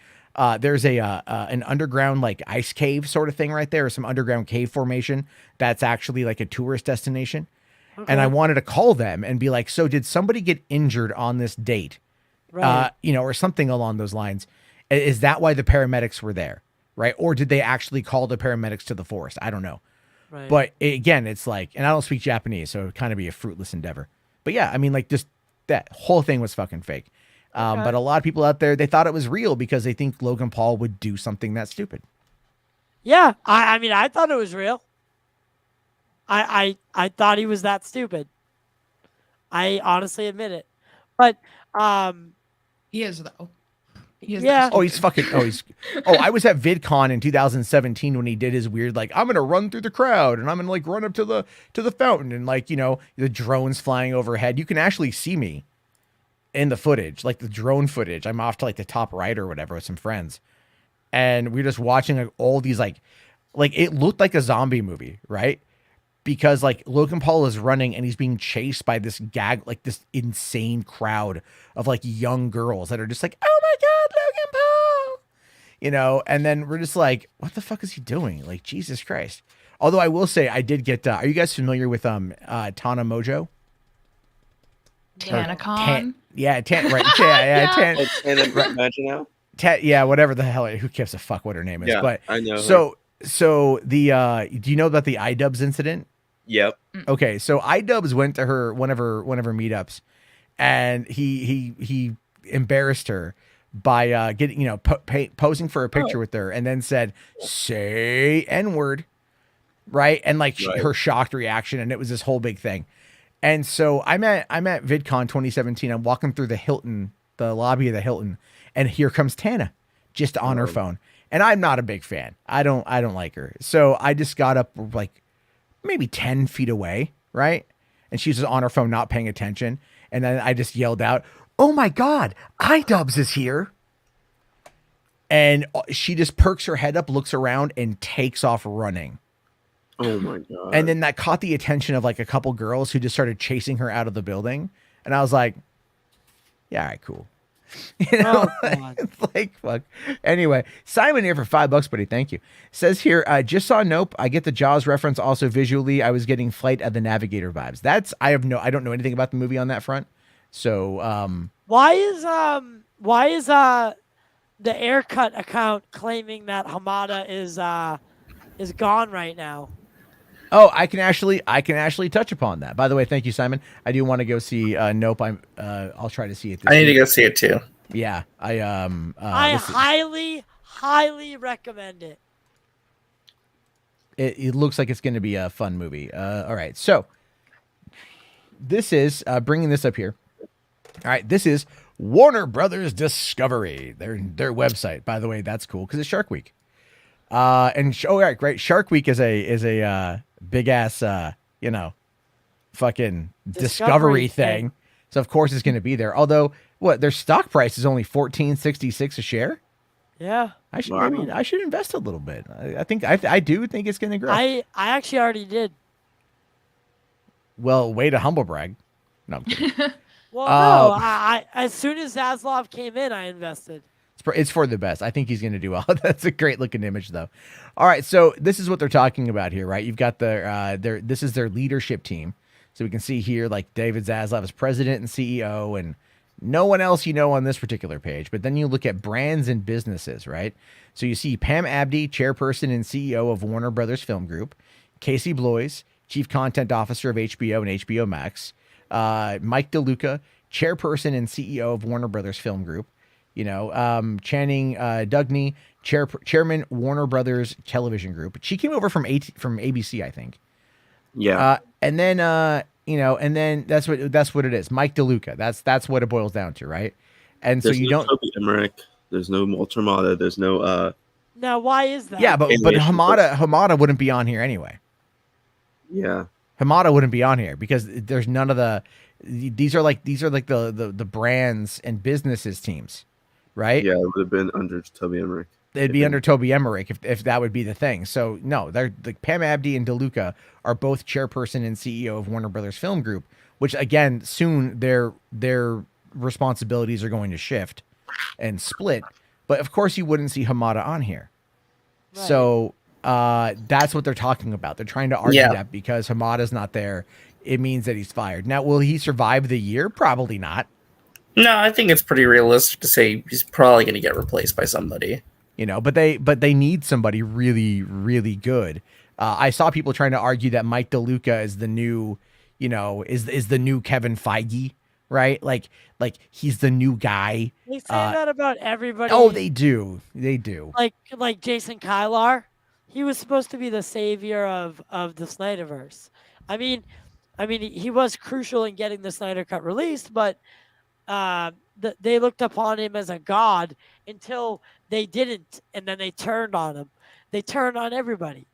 there's an underground like ice cave sort of thing right there, or some underground cave formation that's actually like a tourist destination. Okay. And I wanted to call them and be like, so did somebody get injured on this date? Right. You know, or something along those lines. Is that why the paramedics were there? Right. Or did they actually call the paramedics to the forest? I don't know. Right. But again, it's like, and I don't speak Japanese, so it would kind of be a fruitless endeavor. But yeah, I mean, like just that whole thing was fucking fake. Okay. But a lot of people out there, they thought it was real because they think Logan Paul would do something that stupid. Yeah, I mean, I thought it was real. I thought he was that stupid. I honestly admit it. But He is though. He is Yeah. that Oh, he's stupid. fucking, I was at VidCon in 2017 when he did his weird, like, I'm going to run through the crowd and I'm going to like run up to the fountain and like, you know, the drones flying overhead. You can actually see me in the footage, like the drone footage. I'm off to like the top right or whatever with some friends. And we're just watching like all these like it looked like a zombie movie, right? Because like Logan Paul is running and he's being chased by this this insane crowd of like young girls that are just like, oh my God, Logan Paul, you know? And then we're just like, what the fuck is he doing? Like, Jesus Christ. Although I will say I did get, are you guys familiar with Tana Mojo? Tanacon. Right. Yeah. Tan, And imagine now. yeah, whatever the hell. Who gives a fuck what her name is? Yeah, but I know. So the do you know about the Idubbbz incident? Yep. Okay, so Idubbbz went to her one of her meetups, and he embarrassed her by getting, you know, posing for a picture with her, and then said, "Say N-word," right? And like Right. her shocked reaction, and it was this whole big thing. And so I'm at VidCon 2017. I'm walking through the lobby of the Hilton, and here comes Tana, just on her phone. And I'm not a big fan. I don't like her. So I just got up like maybe 10 feet away, right? And she's just on her phone, not paying attention. And then I just yelled out, "Oh my God, Idubbbz is here." And she just perks her head up, looks around, and takes off running. Oh my God. And then that caught the attention of like a couple girls who just started chasing her out of the building. And I was like, yeah, all right, cool. You know, Oh, God. it's like, fuck. Anyway, Simon here for $5, buddy. Thank you. Says here, just saw Nope. I get the Jaws reference. Also visually, I was getting Flight of the Navigator vibes. I don't know anything about the movie on that front. So, Why is the Aircut account claiming that Hamada is gone right now? oh, I can actually touch upon that. By the way, thank you, Simon. I do want to go see Nope. I'll try to see it this I need to week. go see it too. Yeah, I let's see. highly recommend it. It looks like it's going to be a fun movie. All right, so this is bringing this up here. All right, this is Warner Brothers Discovery, their website. By the way, that's cool because it's Shark Week. Right, great. Shark Week is a big ass fucking discovery thing. So of course it's going to be there. Although their stock price is only $14.66 a share. Yeah. I should Wow. maybe invest a little bit. I do think it's going to grow. I actually already did. Well, way to humble brag. No, I'm kidding. Well, no, I as soon as Zaslav came in, I invested. It's for the best. I think he's going to do well. That's a great looking image, though. All right, so this is what they're talking about here, right? You've got this is their leadership team. So we can see here, like David Zaslav is president and CEO, and no one else on this particular page. But then you look at brands and businesses, right? So you see Pam Abdi, chairperson and CEO of Warner Brothers Film Group, Casey Bloys, chief content officer of HBO and HBO Max, Mike DeLuca, chairperson and CEO of Warner Brothers Film Group. Channing Dugney, chairman Warner Brothers Television Group. She came over from ABC, I think. Yeah. And then and then that's what it is. Mike DeLuca. That's what it boils down to, right? And There's so you no don't. Toby Emmerich. There's no Ultramata. There's no. Now, why is that? Yeah, but Animation Hamada wouldn't be on here anyway. Yeah. Hamada wouldn't be on here because there's none of the. These are like the brands and businesses teams, right? Yeah, it would have been under Toby Emmerich. It'd be under Toby Emmerich if that would be the thing. So no, they're like Pam Abdi and DeLuca are both chairperson and CEO of Warner Brothers Film Group, which again soon their responsibilities are going to shift and split. But of course you wouldn't see Hamada on here. Right. So that's what they're talking about. They're trying to argue Yeah. that because Hamada's not there, it means that he's fired. Now, will he survive the year? Probably not. No, I think it's pretty realistic to say he's probably going to get replaced by somebody. But they need somebody really, really good. I saw people trying to argue that Mike DeLuca is the new, is the new Kevin Feige, right? Like he's the new guy. They say that about everybody. Oh, they do. They do. Like Jason Kylar, he was supposed to be the savior of the Snyderverse. I mean, he was crucial in getting the Snyder Cut released, but they looked upon him as a god until they didn't, and then they turned on him. They turned on everybody.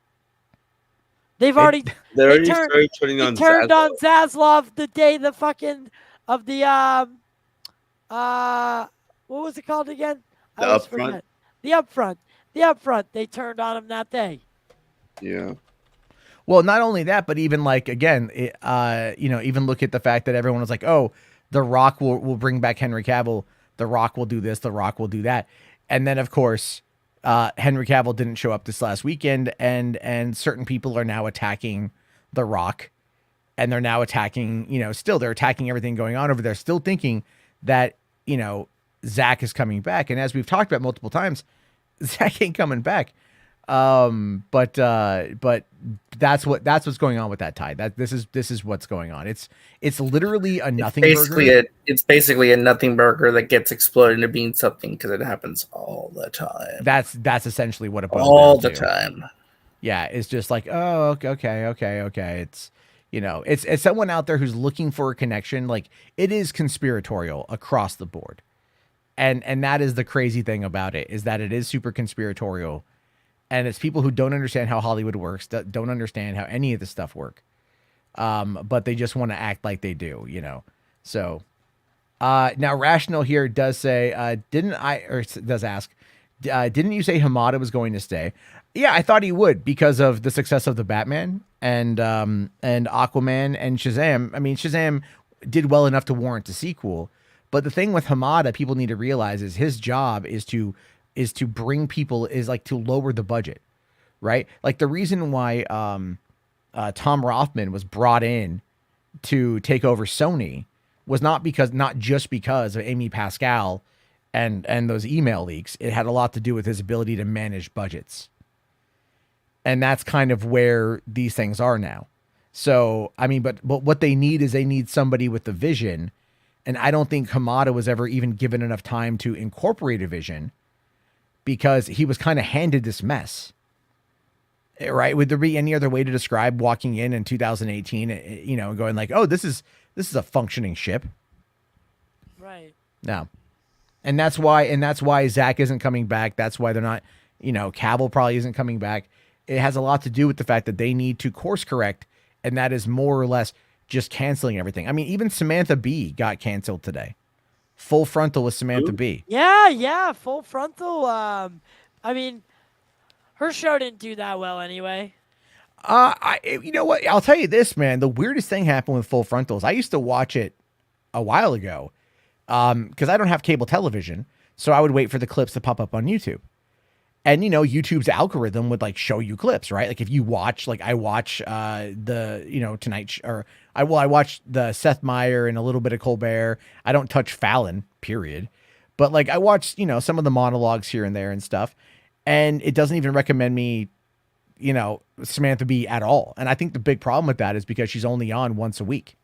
They've already They already turned- started turning they on turned Zaslav. on Zaslav the day the fucking of the what was it called again? I The always Upfront? forget. The upfront. They turned on him that day. Yeah. Well, not only that, but even like again, even look at the fact that everyone was like, "Oh, The Rock will bring back Henry Cavill. The Rock will do this. The Rock will do that." And then, of course, Henry Cavill didn't show up this last weekend, and certain people are now attacking The Rock, and they're now attacking. Still they're attacking everything going on over there. Still thinking that Zach is coming back, and as we've talked about multiple times, Zach ain't coming back. But that's what's going on with that tie. This is what's going on. It's literally a nothing burger. It's basically a nothing burger that gets exploded into being something because it happens all the time. That's essentially what it boils All down the to. time. Yeah, it's just like, oh, okay. It's someone out there who's looking for a connection. Like, it is conspiratorial across the board. And that is the crazy thing about it, is that it is super conspiratorial. And it's people who don't understand how Hollywood works, don't understand how any of this stuff work. But they just want to act like they do, So now Rational here does say, didn't you say Hamada was going to stay? Yeah, I thought he would because of the success of the Batman and Aquaman and Shazam. I mean, Shazam did well enough to warrant a sequel. But the thing with Hamada, people need to realize, is his job is to bring people, is like to lower the budget, right? Like the reason why Tom Rothman was brought in to take over Sony was not just because of Amy Pascal and those email leaks. It had a lot to do with his ability to manage budgets. And that's kind of where these things are now. So, I mean, but what they need somebody with the vision. And I don't think Hamada was ever even given enough time to incorporate a vision, because he was kind of handed this mess, right? Would there be any other way to describe walking in 2018, going like, oh, this is a functioning ship? Right. No. And that's why Zach isn't coming back. That's why they're not, Cavill probably isn't coming back. It has a lot to do with the fact that they need to course correct. And that is more or less just canceling everything. I mean, even Samantha Bee got canceled today. Full Frontal with Samantha Bee. Yeah, Full Frontal. I mean, her show didn't do that well anyway. You know what? I'll tell you this, man. The weirdest thing happened with Full Frontals. I used to watch it a while ago, because I don't have cable television, so I would wait for the clips to pop up on YouTube. And, YouTube's algorithm would like show you clips, right? Like if you watch, like I watch Tonight, I watch the Seth Meyer and a little bit of Colbert. I don't touch Fallon, period. But like I watch, some of the monologues here and there and stuff. And it doesn't even recommend me, Samantha Bee at all. And I think the big problem with that is because she's only on once a week.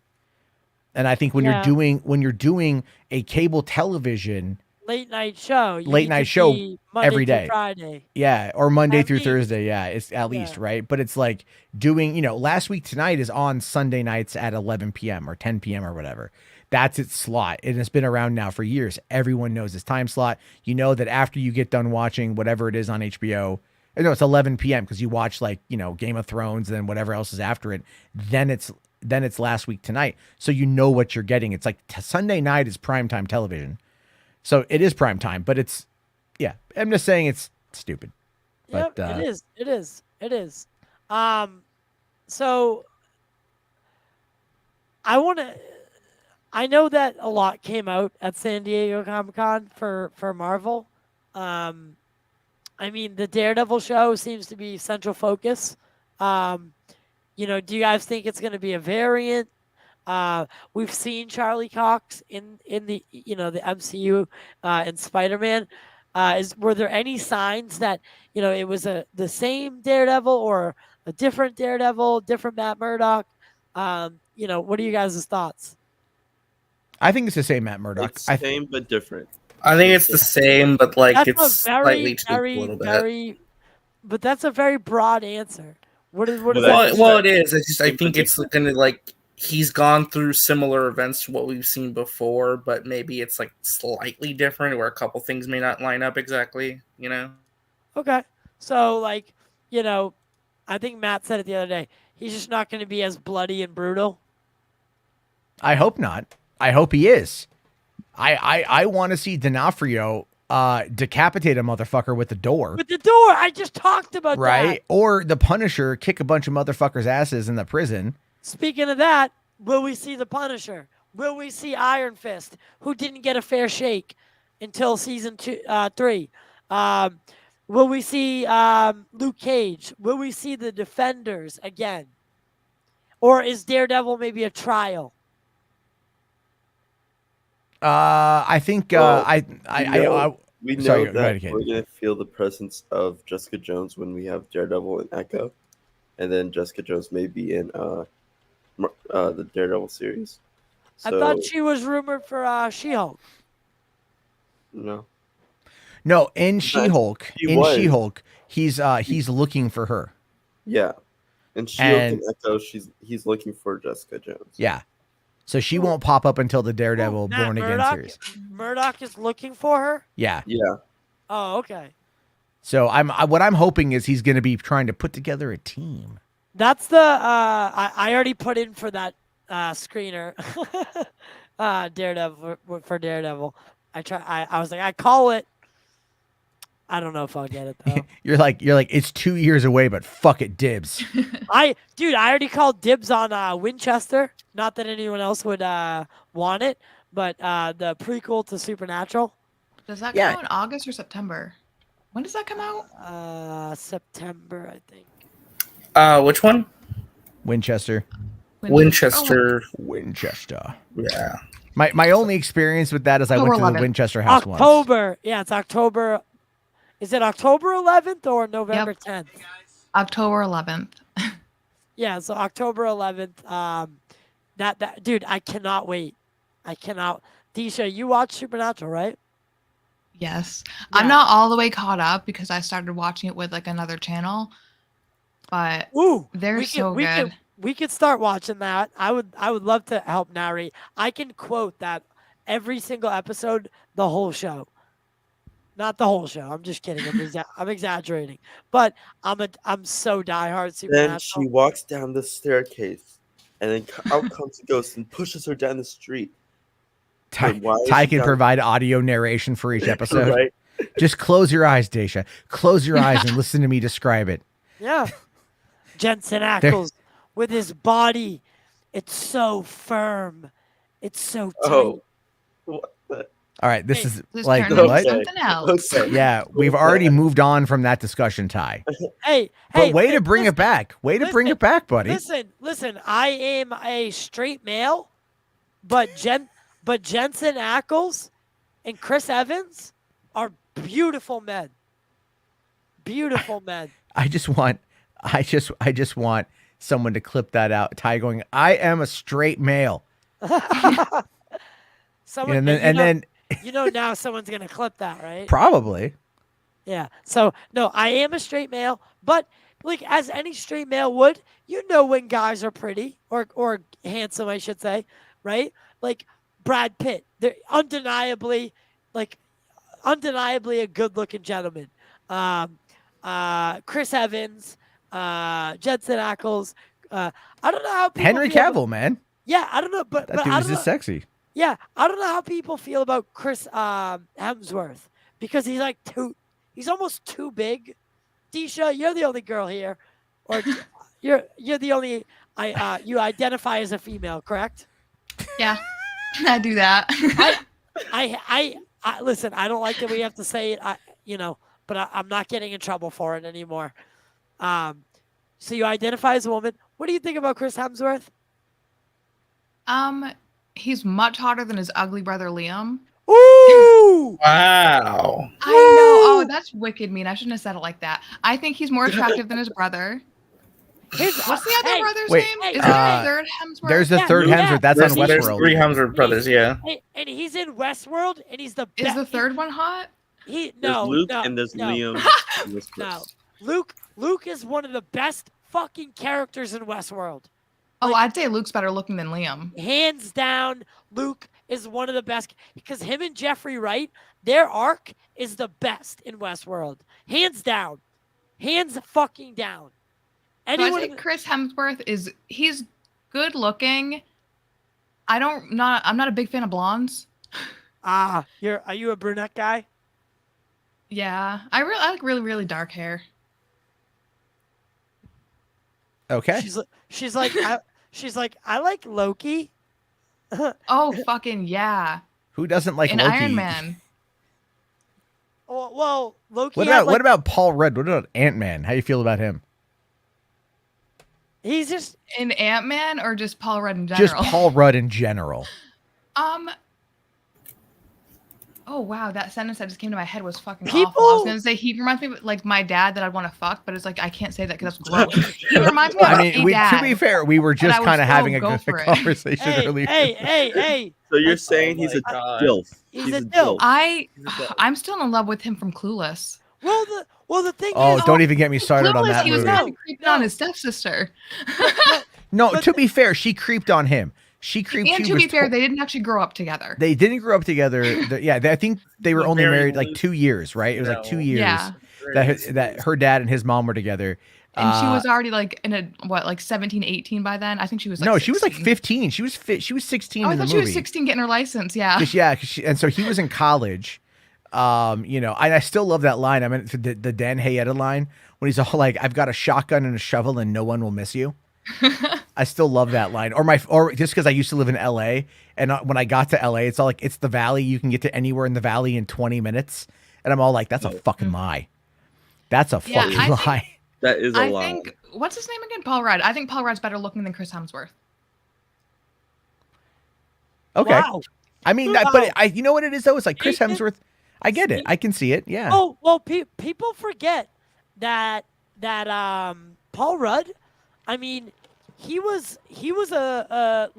And I think when you're doing a cable television late night show Monday every day, through Friday, yeah, or Monday At through least. Thursday, yeah, it's at least, right? But it's like doing, Last Week Tonight is on Sunday nights at 11 p.m. or 10 p.m. or whatever. That's its slot, and it's been around now for years. Everyone knows its time slot. You know that after you get done watching whatever it is on HBO, it's 11 p.m. because you watch like Game of Thrones and then whatever else is after it. Then it's Last Week Tonight, so you know what you're getting. It's like Sunday night is primetime television. So it is prime time, but I'm just saying stupid. Yep, But it is. It is. It is. So I know that a lot came out at San Diego Comic-Con for Marvel. I mean, the Daredevil show seems to be central focus. Do you guys think it's going to be a variant? We've seen Charlie Cox in the the MCU in Spider-Man. Were there any signs that it was the same Daredevil or a different Daredevil, different Matt Murdock? What are you guys' thoughts? I think it's the same Matt Murdock. It's same but different. I think it's the same, but like That's it's a slightly very, tweaked a little bit. very, but that's a very broad answer. What is Well, that? Well, it is. I think it's gonna like he's gone through similar events to what we've seen before, but maybe it's like slightly different, where a couple things may not line up exactly. Okay. So, I think Matt said it the other day. He's just not going to be as bloody and brutal. I hope not. I hope he is. I want to see D'Onofrio decapitate a motherfucker with the door. With the door, I just talked about that. Right? Or the Punisher kick a bunch of motherfuckers' asses in the prison. Speaking of that, will we see the Punisher? Will we see Iron Fist, who didn't get a fair shake until season 3? Will we see Luke Cage? Will we see the Defenders again? Or is Daredevil maybe a trial? I think Well, we know sorry, go that ahead, Kate. we're gonna feel the presence of Jessica Jones when we have Daredevil and Echo, and then Jessica Jones may be in the Daredevil series. I thought she was rumored for She-Hulk. No. No, in She-Hulk, She was. She-Hulk, he's looking for her. Yeah, and She-Hulk and Echo, he's looking for Jessica Jones. Yeah. So she won't pop up until the Daredevil Matt Born Again Murdock? series. Murdock is looking for her? Yeah. Yeah. Oh, okay. So what I'm hoping is he's going to be trying to put together a team. That's the I already put in for that screener Daredevil for Daredevil. I was like, I call it. I don't know if I'll get it though. You're like it's 2 years away, but fuck it, dibs. I already called dibs on Winchester. Not that anyone else would want it, but the prequel to Supernatural. Does that come out in August or September? When does that come out? September, I think. Which one? Winchester. Winchester. Winchester. Yeah. My only experience with that is I went to the 11th. Winchester house once. October. Yeah, it's October. Is it October 11th or November 10th? October 11th. Yeah, so October 11th. That dude, I cannot wait. I cannot. Disha, you watch Supernatural, right? Yes. Yeah. I'm not all the way caught up because I started watching it with like another channel. But Ooh, they're so good. We could start watching that. I would love to help narrate. I can quote that every single episode, the whole show. Not the whole show. I'm just kidding. I'm exaggerating. But I'm so diehard Supernatural. Then she walks down the staircase, and then out comes a ghost and pushes her down the street. Ty can provide audio narration for each episode. Right? Just close your eyes, Daisha. Close your eyes and listen to me describe it. Yeah. Jensen Ackles with his body. It's so firm. It's so tight. Oh. What the? All right, this is This like turned into what? something else. Okay. Yeah, we've already moved on from that discussion, Ty. Hey, But way to bring it back. Way to bring it back, buddy. Listen. I am a straight male, but Jensen Ackles and Chris Evans are beautiful men. Beautiful men. I just want someone to clip that out. Ty going, I am a straight male. Someone, And then now someone's gonna clip that, right? probably. Yeah. So no, I am a straight male, but like as any straight male would, when guys are pretty or handsome, I should say, right? Like Brad Pitt, they're undeniably a good-looking gentleman. Chris Evans, Jensen Ackles. I don't know how people Henry feel Cavill, man. Yeah, I don't know, but That I dude don't is just know. sexy. Yeah, I don't know how people feel about Chris Hemsworth because he's like He's almost too big. Disha, you're the only girl here, or you're the only. You identify as a female, correct? Yeah, I do that. I listen. I don't like that we have to say it. But I'm not getting in trouble for it anymore. So you identify as a woman. What do you think about Chris Hemsworth? He's much hotter than his ugly brother Liam. Ooh! Wow. I know. Oh, that's wicked mean. I shouldn't have said it like that. I think he's more attractive than his brother. What's the other brother's name? Is there a third Hemsworth? There's the third Hemsworth. That's on There's Westworld. 3 Hemsworth brothers, yeah. And he's in Westworld, and he's the best. Is the third one hot? There's Luke and there's Liam. No, Luke is one of the best fucking characters in Westworld. Oh, I'd say Luke's better looking than Liam. Hands down, Luke is one of the best because him and Jeffrey Wright, their arc is the best in Westworld. Hands down. Hands fucking down. So I think Chris Hemsworth he's good looking. I'm not a big fan of blondes. Are you a brunette guy? Yeah. I like really, really dark hair. Okay. She's like I like Loki. Oh, fucking yeah. Who doesn't like And Loki? Iron Man. Well, Loki. What about Paul Rudd? What about Ant-Man? How you feel about him? He's just In Ant-Man or just Paul Rudd in general? Just Paul Rudd in general. Oh wow, that sentence that just came to my head was fucking People- awful. I was gonna say he reminds me of like my dad that I'd want to fuck, but it's like I can't say that because that's gross. He reminds me of I mean, my dad. to be fair, we were just I would kind of still having a go good for it. conversation earlier. Hey. So you're saying he's a God. dilf. He's a dilf. I'm still in love with him from Clueless. Well, the thing Oh, is, don't even get me started on Clueless, that he was movie. kind of creeping on his stepsister. No, to be fair, she creeped on him. She creeped. And she to was be fair, they didn't actually grow up together. They didn't grow up together. I think they were only Very married like loose. 2 years, right? It was like 2 years Yeah. that her dad and his mom were together. And she was already like like 17, 18 by then. I think she was like no, 16. she was like 15. She was 16 Oh, I in the thought movie. she was 16 getting her license. Yeah. And so he was in college. And I still love that line. I mean, the Dan Hayeta line when he's all like, "I've got a shotgun and a shovel, and no one will miss you." I still love that line. Or just because I used to live in LA, and when I got to LA, it's all like it's the valley. You can get to anywhere in the valley in 20 minutes, and I'm all like, "That's a fucking lie. That's a Yeah, fucking I think- lie." That is a I lie. think what's his name again? Paul Rudd. I think Paul Rudd's better looking than Chris Hemsworth. Okay. wow. I mean, but you know what it is though? It's like Chris Ethan- Hemsworth. I get it. I can see it. Yeah. Oh well, people forget that Paul Rudd. I mean, he was a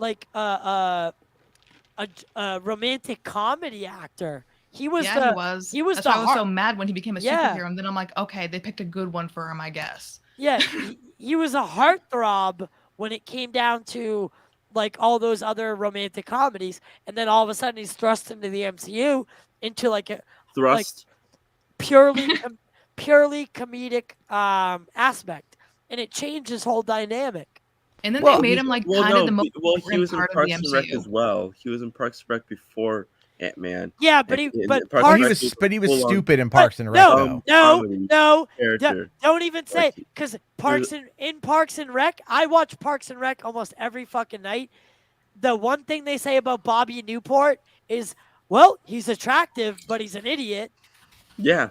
romantic comedy actor. He was. He was. He was That's the why I was so heart- mad when he became a Yeah. superhero. And then I'm like, okay, they picked a good one for him, I guess. Yeah, he was a heartthrob when it came down to like all those other romantic comedies, and then all of a sudden he's thrust into the MCU into like a Thrust. purely comedic aspect, and it changed his whole dynamic. And then Well, they made him like well, kind no, of the most he was important in part of Parks the and Rec MCU. as well. He was in Parks and Rec before Ant-Man. Yeah, but And- he and but Parks But and he Rec Parks, was full on- stupid in Parks and Rec no, though. comedy no, character. don't even say Like, because Parks and Rec. I watch Parks and Rec almost every fucking night. The one thing they say about Bobby Newport is, well, he's attractive, but he's an idiot. Yeah,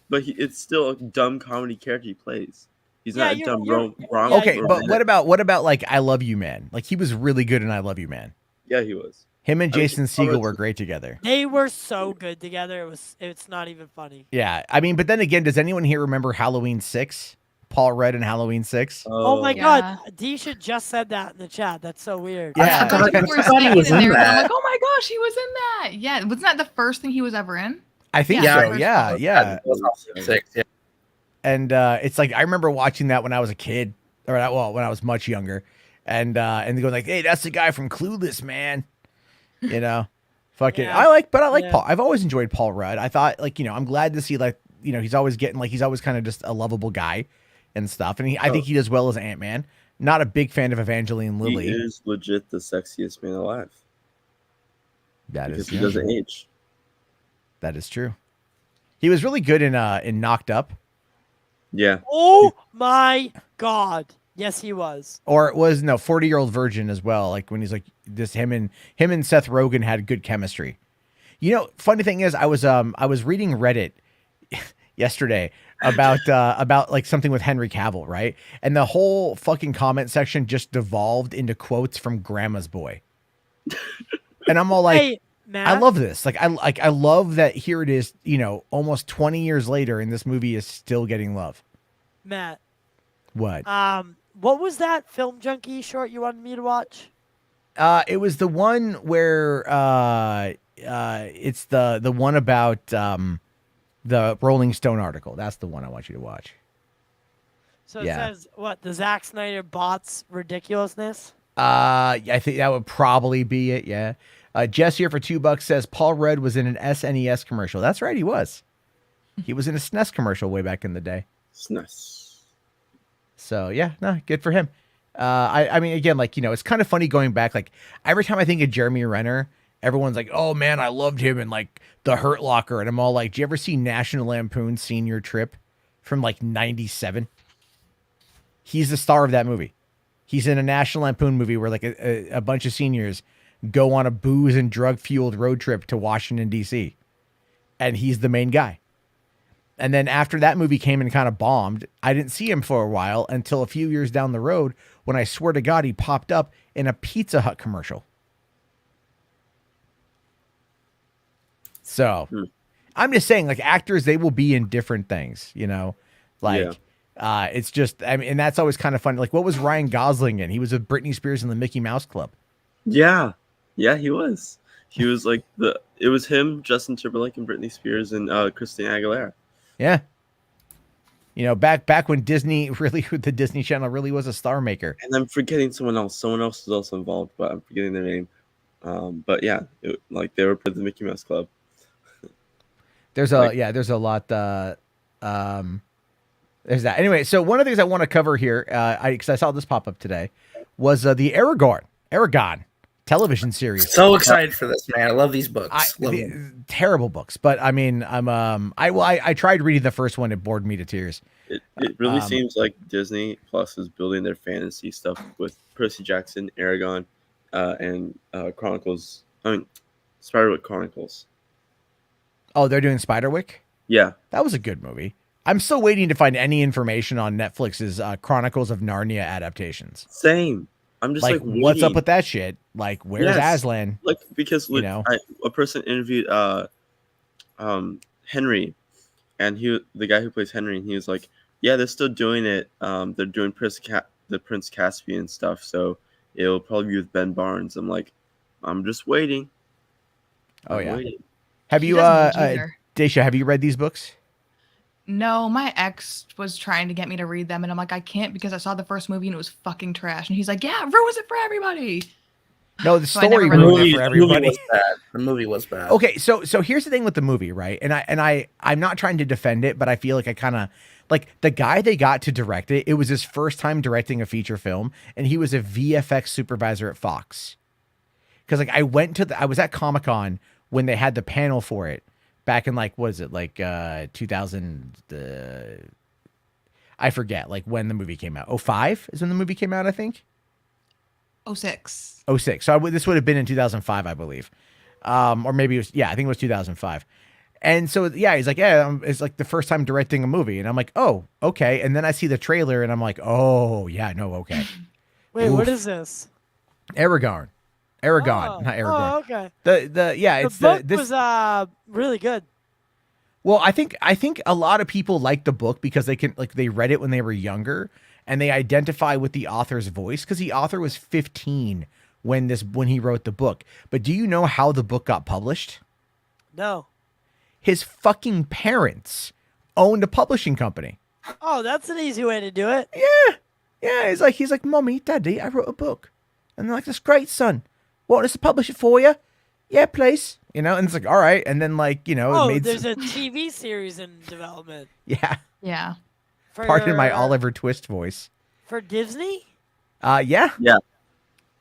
but it's still a dumb comedy character he plays. He's Yeah, not a you're- dumb you're- rom. yeah, Okay, you're but right. what about like I Love You Man? Like he was really good in I Love You Man. Yeah, he was. Him and I mean, Jason Paul Segel Rudd's- were great together. They were so good together. It's not even funny. Yeah, I mean, but then again, does anyone here remember Halloween 6? Paul Rudd in Halloween 6? Oh my Yeah. God, Disha just said that in the chat. That's so weird. Yeah. I thought people were I thought he saying was it, and in they were that. like, oh my gosh, he was in that. Yeah, wasn't that the first thing he was ever in? I think Yeah. so. Yeah, yeah. It was also 6, yeah. And it's like I remember watching that when I was a kid, or when I was much younger, and they go like, "Hey, that's the guy from Clueless, man." You know, fucking. Yeah. I like Yeah. Paul. I've always enjoyed Paul Rudd. I thought I'm glad to see he's always he's always kind of just a lovable guy and stuff. And I think he does well as Ant-Man. Not a big fan of Evangeline Lilly. He is legit the sexiest man alive. That Because is he doesn't age. That is true. He was really good in Knocked Up. Yeah. Oh my God. Yes, he was. Or it was 40-Year-Old Virgin as well. Like when he's like this, him and Seth Rogen had good chemistry. You know, funny thing is, I was reading Reddit yesterday about like something with Henry Cavill, right? And the whole fucking comment section just devolved into quotes from Grandma's Boy. And I'm all like, Hey, Matt, I love this. I love that here it is, almost 20 years later and this movie is still getting love. Matt. What? What was that Film Junkie short you wanted me to watch? It was the one where it's the one about the Rolling Stone article. That's the one I want you to watch. So it Yeah. says what, the Zack Snyder bots ridiculousness? I think that would probably be it. Yeah. Jess here for $2 says Paul Rudd was in an SNES commercial. That's right, he was. He was in a SNES commercial way back in the day. SNES. So yeah, no, good for him. I mean, again, like, it's kind of funny going back. Like every time I think of Jeremy Renner, everyone's like, "Oh man, I loved him in like The Hurt Locker," and I'm all like, "Do you ever see National Lampoon Senior Trip from like '97?" He's the star of that movie. He's in a National Lampoon movie where like a bunch of seniors go on a booze and drug fueled road trip to Washington D.C. and he's the main guy. And then after that movie came and kind of bombed, I didn't see him for a while until a few years down the road when I swear to God, he popped up in a Pizza Hut commercial. So I'm just saying, like, actors, they will be in different things, like, it's just, I mean, and that's always kind of fun. Like, what was Ryan Gosling in? He was with Britney Spears in the Mickey Mouse Club. Yeah. Yeah, he was. He was like it was him, Justin Timberlake, and Britney Spears, and Christina Aguilera. Yeah. Back when the Disney Channel really was a star maker. And I'm forgetting someone else. Someone else was also involved, but I'm forgetting their name. But yeah, they were part of the Mickey Mouse Club. There's a lot. There's that. Anyway, so one of the things I want to cover here, because I saw this pop up today, was the Eragon television series. So excited for this, man! I love these books. Terrible books, but I mean, I tried reading the first one. It bored me to tears. It really seems like Disney Plus is building their fantasy stuff with Percy Jackson, Eragon, and Chronicles. I mean, Spiderwick Chronicles. Oh, they're doing Spiderwick? Yeah. That was a good movie. I'm still waiting to find any information on Netflix's Chronicles of Narnia adaptations. Same. I'm just like what's up with that shit? Like, where's Aslan? Like, because a person interviewed Henry, and the guy who plays Henry, and he was like, "Yeah, they're still doing it. They're doing the Prince Caspian stuff, so it'll probably be with Ben Barnes." I'm like, I'm just waiting. Waiting. Have you, Daisha? Have you read these books? No, my ex was trying to get me to read them, and I'm like, I can't because I saw the first movie and it was fucking trash. And he's like, "Yeah, ruins it for everybody." No, the story ruined it for everybody. The movie was bad. Okay, so here's the thing with the movie, right? And I'm not trying to defend it, but I feel like I kind of like the guy they got to direct it. It was his first time directing a feature film, and he was a VFX supervisor at Fox. Because like I was at Comic-Con when they had the panel for it. Back in 2000, I forget when the movie came out. 2005 is when the movie came out, I think. 2006. 2006. So this would have been in 2005, I believe. Or maybe it was, I think it was 2005. And so, he's like, it's like the first time directing a movie. And I'm like, oh, okay. And then I see the trailer and I'm like, oh, yeah, no, okay. Wait, what is this? Eragon, not Aragorn. Oh, okay. The book was really good. Well, I think a lot of people like the book because they read it when they were younger and they identify with the author's voice because the author was 15 when he wrote the book. But do you know how the book got published? No. His fucking parents owned a publishing company. Oh, that's an easy way to do it. Yeah. He's like, "Mommy, Daddy, I wrote a book," and they're like, "That's great, son. Want us to publish it for you?" "Yeah, please." And it's like, all right. And then there's a TV series in development. Yeah. Yeah. Pardon my Oliver Twist voice. For Disney? Yeah. Yeah.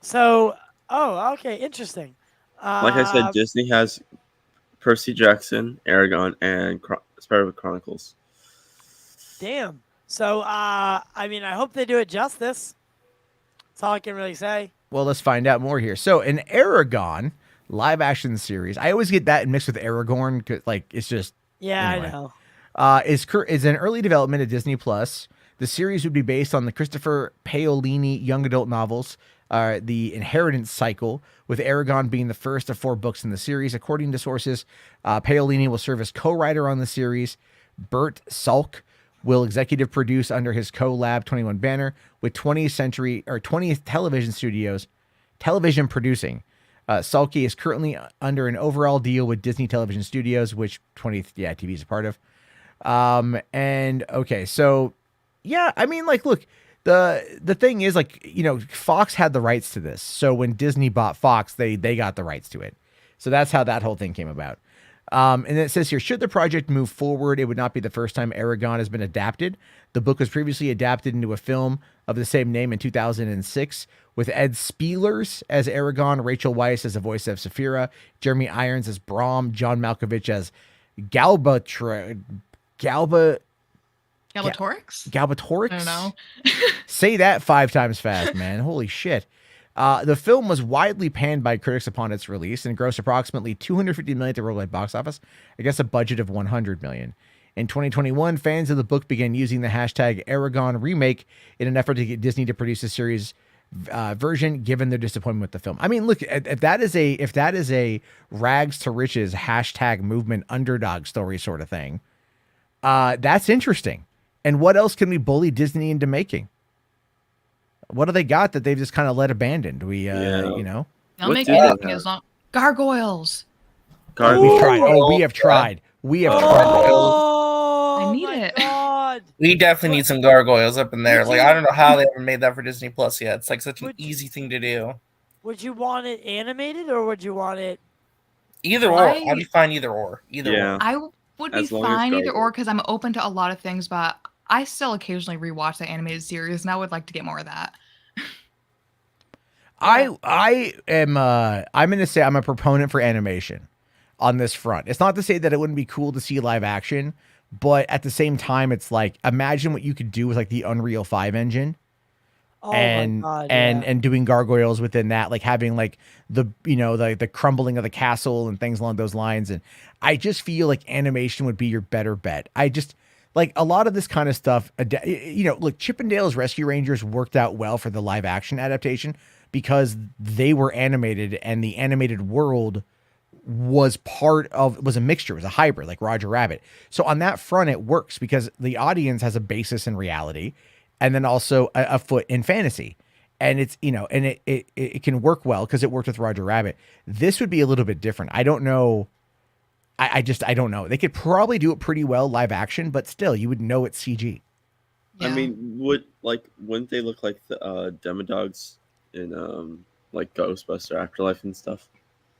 So, okay, interesting. Like I said, Disney has Percy Jackson, Eragon, and Spider-Man Chronicles. Damn. So, I mean, I hope they do it justice. That's all I can really say. Well, let's find out more here. So, an Eragon live action series. I always get that mixed with Aragorn, 'cause, like, it's just Yeah, anyway. I know. Is in early development at Disney Plus. The series would be based on the Christopher Paolini young adult novels, The Inheritance Cycle, with Eragon being the first of 4 books in the series. According to sources, Paolini will serve as co-writer on the series. Bert Salk will executive produce under his co-lab 21 banner, with 20th television studios television producing. Salky is currently under an overall deal with Disney Television Studios, which 20th TV is a part of. And okay, so yeah, I mean, like, look, the thing is, like, you know, Fox had the rights to this. So when Disney bought Fox, they got the rights to it. So that's how that whole thing came about. And it says here, should the project move forward, it would not be the first time Eragon has been adapted. The book was previously adapted into a film of the same name in 2006, with Ed Spielers as Eragon, Rachel Weisz as the voice of Saphira, Jeremy Irons as Brahm, John Malkovich as Galbatorix? I don't know. Say that 5 times fast, man. Holy shit. The film was widely panned by critics upon its release and grossed approximately $250 million at the worldwide box office, against a budget of $100 million. In 2021, fans of the book began using the hashtag Eragon remake in an effort to get Disney to produce a series version, given their disappointment with the film. I mean, look, if that is a rags to riches hashtag movement underdog story sort of thing, that's interesting. And what else can we bully Disney into making? What do they got that they've just kind of let abandoned? You know, They'll What make do they anything have? as long. Gargoyles. we've tried. Oh, we have tried. We have tried. Oh, I need my it. God. We definitely need some gargoyles up in there. Would Like, you- I don't know how they haven't made that for Disney Plus yet. It's like such an Would you- easy thing to do. Would you want it animated or would you want it? Either or. Why- I'd be fine either or. Either Yeah. or. I would be As long as fine either or, Gargoyle. because I'm open to a lot of things, but I still occasionally rewatch the animated series, and I would like to get more of that. I'm going to say I'm a proponent for animation on this front. It's not to say that it wouldn't be cool to see live action, but at the same time, it's like, imagine what you could do with like the Unreal 5 engine. Oh and my God, and yeah. and doing gargoyles within that, like having like the the crumbling of the castle and things along those lines. And I just feel like animation would be your better bet. I just like a lot of this kind of stuff. Look, Chippendale's Rescue Rangers worked out well for the live action adaptation because they were animated, and the animated world was a mixture, was a hybrid, like Roger Rabbit. So on that front, it works because the audience has a basis in reality, and then also a foot in fantasy. And it's, and it can work well because it worked with Roger Rabbit. This would be a little bit different. I don't know. I don't know. They could probably do it pretty well live action, but still, you would know it's CG. Yeah. I mean, wouldn't they look like the Demodogs in like Ghostbuster Afterlife and stuff?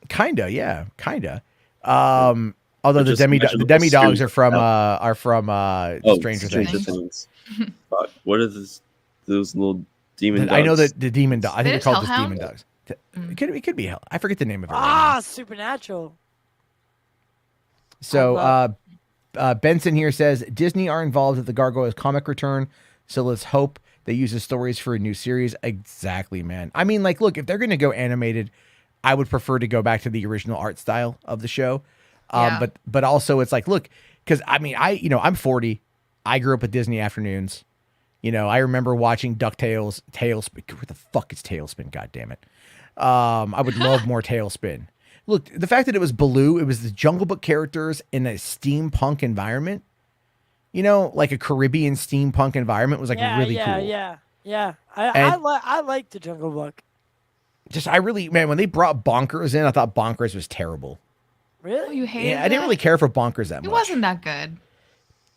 Kinda, yeah, kinda. Although But the just imagine the demidogs suit. are from Stranger Things. Things. Fuck, what are those little demon dogs? I know that the demon dog. I think It they're is called just Hellhound? demon dogs. It could be hell. I forget the name of it. Right now. Supernatural. So Benson here says Disney are involved with the Gargoyles comic return, so let's hope they use the stories for a new series. Exactly, man. I mean, like, look, if they're going to go animated, I would prefer to go back to the original art style of the show. Yeah. But also it's like, look, because I mean, I'm 40. I grew up with Disney afternoons. I remember watching DuckTales, Tailspin. Where the fuck is Tailspin? God damn it. I would love more Tailspin. Look, the fact that it was Baloo, it was the Jungle Book characters in a steampunk environment. Like a Caribbean steampunk environment was like really cool. Yeah. I like the Jungle Book. When they brought Bonkers in, I thought Bonkers was terrible. Oh, Really? you hated Yeah, I didn't that? really care for Bonkers that It much. wasn't that good.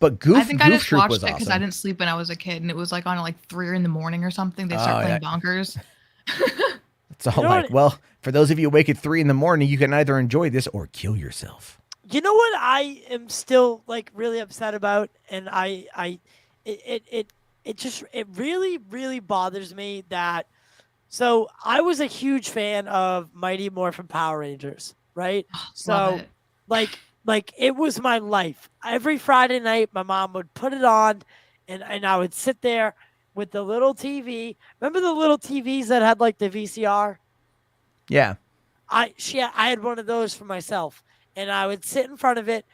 But Goof, I think I Goof just Troop watched was it because awesome. I didn't sleep when I was a kid, and it was like on at like 3 a.m. or something. They start playing Bonkers. It's all You know like, what- well, for those of you awake at 3 a.m, you can either enjoy this or kill yourself. You know what I am still like really upset about, and it really bothers me that. So I was a huge fan of Mighty Morphin Power Rangers, right? Love So it. like like it was my life. Every Friday night, my mom would put it on, and I would sit there with the little TV. Remember the little TVs that had like the VCR? Yeah. I had one of those for myself, and I would sit in front of it,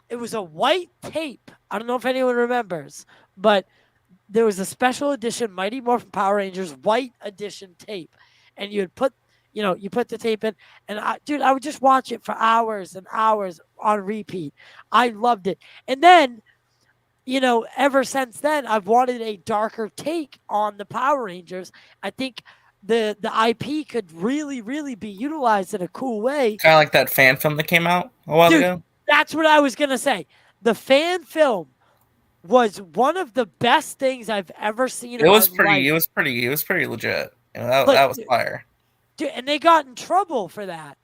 it was a white tape. I don't know if anyone remembers, but there was a special edition Mighty Morphin Power Rangers white edition tape, and you put the tape in, and I would just watch it for hours and hours on repeat. I loved it. And then, ever since then, I've wanted a darker take on the Power Rangers. I think the IP could really, really be utilized in a cool way. Kind of like that fan film that came out a while ago. That's what I was going to say. The fan film was one of the best things I've ever seen. It was pretty legit. That was fire. Dude, and they got in trouble for that.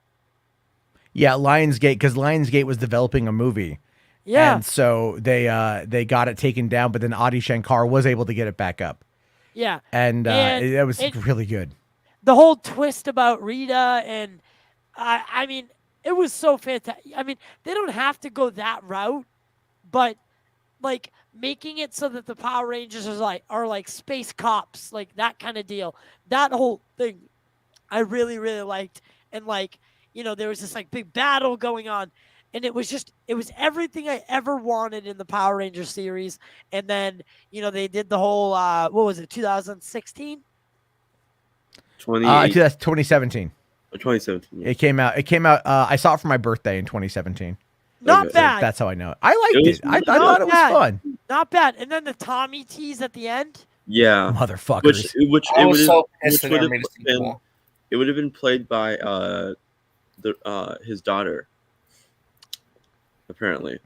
Yeah, Lionsgate, because Lionsgate was developing a movie. Yeah. And so they got it taken down, but then Adi Shankar was able to get it back up. Yeah. And it was really good. The whole twist about Rita, and I mean, it was so fantastic. I mean, they don't have to go that route, but like making it so that the Power Rangers are like space cops, like that kind of deal. That whole thing I really, really liked. And like, there was this like big battle going on, and it was everything I ever wanted in the Power Rangers series. And then, they did the whole, what was it, 2016? 2017. 2017. Yeah. It came out. I saw it for my birthday in 2017. Not bad. That's how I know it. I liked it. I thought it was fun. Not bad. And then the Tommy tease at the end. Yeah. Motherfuckers. Which I was so pissed when they made a sequel. It would have been played by his daughter. Apparently.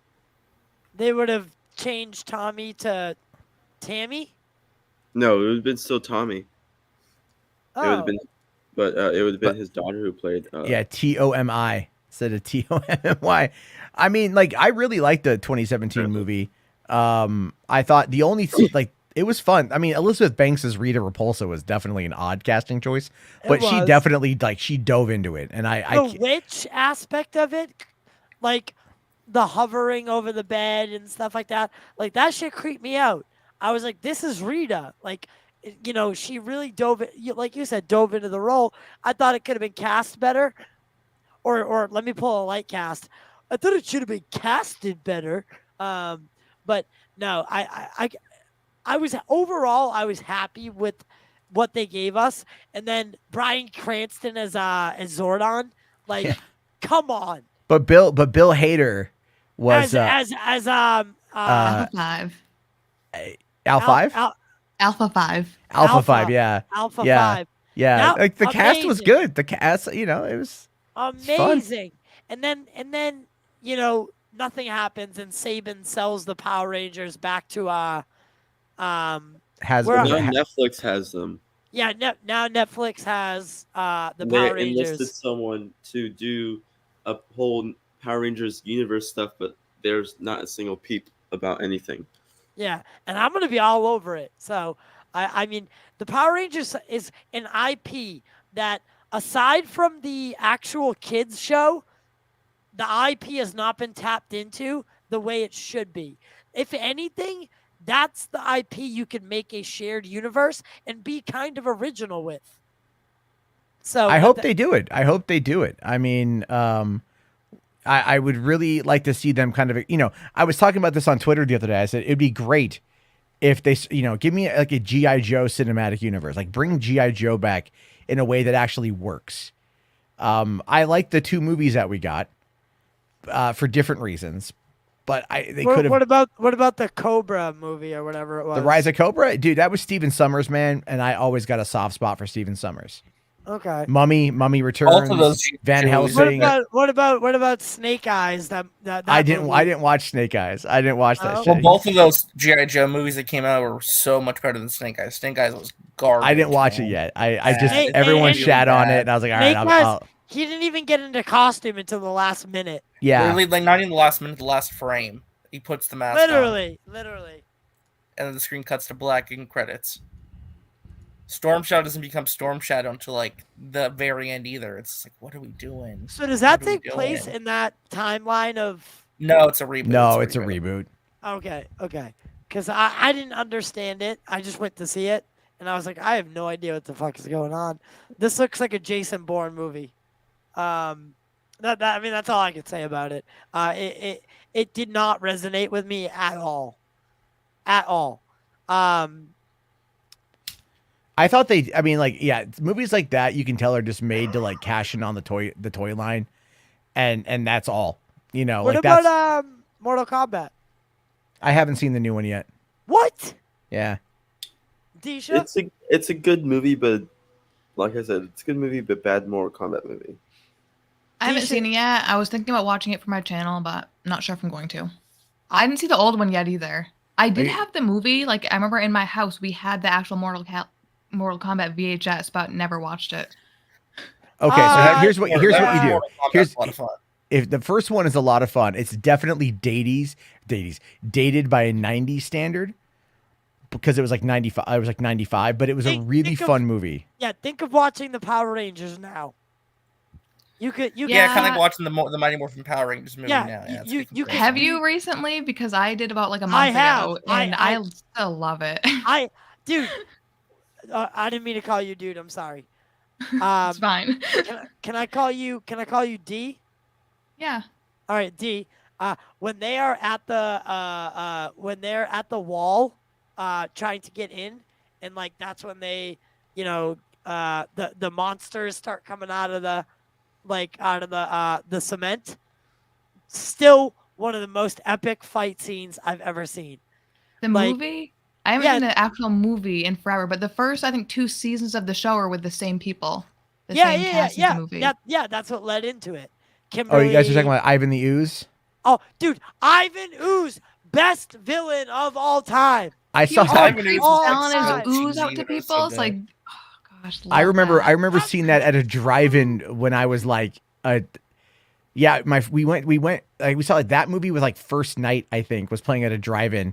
They would have changed Tommy to Tammy? No, it would have been still Tommy. Oh. It would have been, but it would have been his daughter who played. Yeah, Tomi instead of Tommy. I mean, like, I really liked the 2017 movie. I thought the only it was fun. I mean, Elizabeth Banks' Rita Repulsa was definitely an odd casting choice, but she definitely she dove into it, and the witch aspect of it, like the hovering over the bed and stuff like that shit creeped me out. I was like, this is Rita, like. She really dove into the role. I thought it could have been cast better, or let me pull a light cast. I thought it should have been casted better. But no, I was overall I was happy with what they gave us, and then Bryan Cranston as Zordon, like, come on. But Bill Hader was as Alpha 5. Al 5. Alpha 5. Alpha 5, yeah. Alpha yeah. 5. Yeah. Now, like the cast was good. The cast, it was amazing. And then nothing happens, and Saban sells the Power Rangers back to now Netflix has them. Yeah, now Netflix has the they Power Rangers. Enlisted someone to do a whole Power Rangers universe stuff, but there's not a single peep about anything. Yeah, and I'm going to be all over it. So, I mean, the Power Rangers is an IP that, aside from the actual kids show, the IP has not been tapped into the way it should be. If anything, that's the IP you can make a shared universe and be kind of original with. So I hope they do it. I mean, I would really like to see them kind of, I was talking about this on Twitter the other day. I said, it'd be great if they, give me like a G.I. Joe cinematic universe, like bring G.I. Joe back in a way that actually works. I like the 2 movies that we got for different reasons, but they could have. What about the Cobra movie or whatever it was? The Rise of Cobra? Dude, that was Stephen Sommers, man. And I always got a soft spot for Stephen Sommers. Okay. Mummy Returns, Van Helsing. What about Snake Eyes? That I didn't watch Snake Eyes. I didn't watch that shit. Well, both of those G.I. Joe movies that came out were so much better than Snake Eyes. Snake Eyes was garbage. I didn't watch it yet. Everyone shat on it, and I was like, all right, he didn't even get into costume until the last minute. Yeah. Literally, like not even the last minute, the last frame. He puts the mask on. Literally. And then the screen cuts to black and credits. Storm Shadow doesn't become Storm Shadow until like the very end either. It's like, what are we doing? So does that What are we take place doing? in that timeline of? No, it's a reboot. No, it's a reboot. Okay. Because I didn't understand it. I just went to see it, and I was like, I have no idea what the fuck is going on. This looks like a Jason Bourne movie. I mean, that's all I could say about it. It did not resonate with me at all. At all. I thought movies like that you can tell are just made to like cash in on the toy line, and that's all. You know, What like about that's. Mortal Kombat? I haven't seen the new one yet. What? Yeah. Disha? It's a good movie, but like I said, it's a good movie, but bad Mortal Kombat movie. I haven't seen it yet. I was thinking about watching it for my channel, but I'm not sure if I'm going to. I didn't see the old one yet either. I did have the movie. Like, I remember in my house, we had the actual Mortal Kombat VHS, but never watched it. Okay, so here's what you do. Here's a lot of fun. If the first one is a lot of fun, it's definitely dated by a 90s standard because it was like 95. I was like 95, but it was a really fun movie. Yeah, think of watching the Power Rangers now. You kind of like watching the Mighty Morphin Power Rangers movie now. Yeah, you have you recently? Because I did about like a month ago, and I still love it. Dude, I didn't mean to call you dude. I'm sorry. It's fine. Can I call you D? Yeah. All right, D. When they are at the wall, trying to get in, and like that's when they, the monsters start coming out of the cement. Still one of the most epic fight scenes I've ever seen. The movie? I haven't seen the actual movie in forever, but the first, I think, 2 seasons of the show are with the same people. The same cast as the movie. Yeah, that's what led into it. Kimberly... Oh, you guys are talking about Ivan the Ooze? Oh, dude, Ivan Ooze, best villain of all time. I saw Ivan Ooze selling his ooze out to people. It's like, oh gosh. I remember seeing that at a drive-in when I was like, we saw like that movie was like First Night, I think, was playing at a drive-in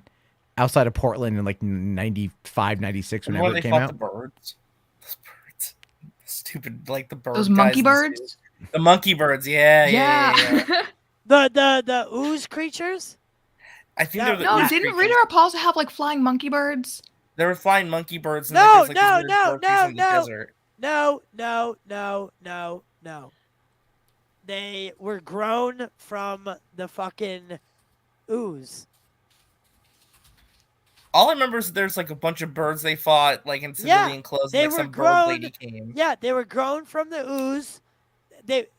outside of Portland in like 95, 96, whenever it came out. The birds. Those birds. Stupid, like the birds. Those monkey birds? The monkey birds, yeah. The ooze creatures? I think they're the ooze didn't Rita Repulsa have like flying monkey birds? There were flying monkey birds. No. They were grown from the fucking ooze. All I remember is there's like a bunch of birds they fought like in civilian clothes. They and, like, were some grown, bird lady came. Yeah, they were grown from the ooze.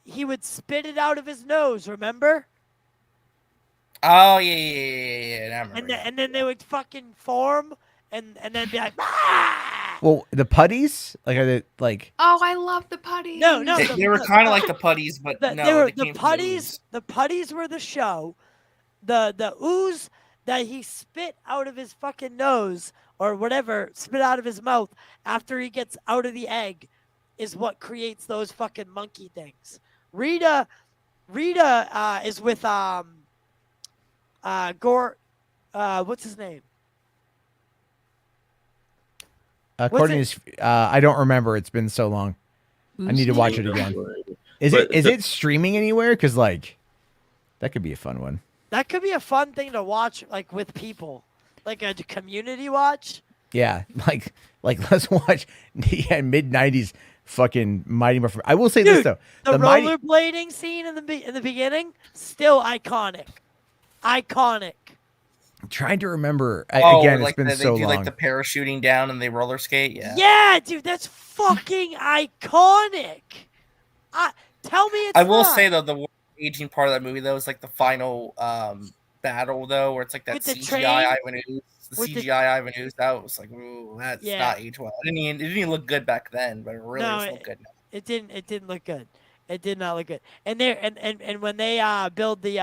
He would spit it out of his nose. Remember? Oh yeah. And then they would fucking form and then be like, ah! Well, the putties, like, are they like? Oh, I love the putties. No, they were kind of like the putties, but no, the putties. The putties were the show. The ooze that he spit out of his fucking nose or whatever, spit out of his mouth after he gets out of the egg, is what creates those fucking monkey things. Rita is with Gore. What's his name? According to I don't remember. It's been so long. I need to watch it again. Is it streaming anywhere? Because like, that could be a fun one. That could be a fun thing to watch, like with people, like a community watch. Yeah, like let's watch mid '90s fucking Mighty Morphin. I will say this though, the rollerblading scene in the beginning, still iconic. Iconic. I'm trying to remember. Again, it's been so long. Like the parachuting down and they roller skate. Yeah. Yeah, dude, that's fucking iconic. Tell me it's I will not. say though, the aging part of that movie though is like the final battle though, where it's like that CGI Ivan Ooze. The CGI Ivan Ooze, that was like, ooh, that's not age well. It didn't even look good back then, but it really does look good now. It didn't look good. It did not look good. And when they build the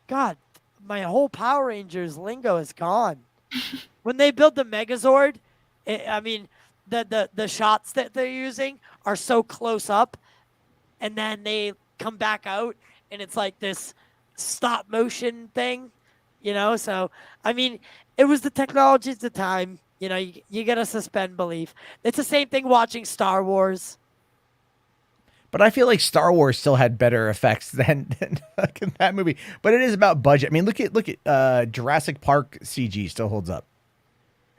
God, my whole Power Rangers lingo is gone. When they build the Megazord, the shots that they're using are so close up, and then they come back out, and it's like this stop motion thing, So I mean, it was the technology at the time, You know, you gotta suspend belief. It's the same thing watching Star Wars. But I feel like Star Wars still had better effects than fucking that movie. But it is about budget. I mean, look at Jurassic Park CG still holds up.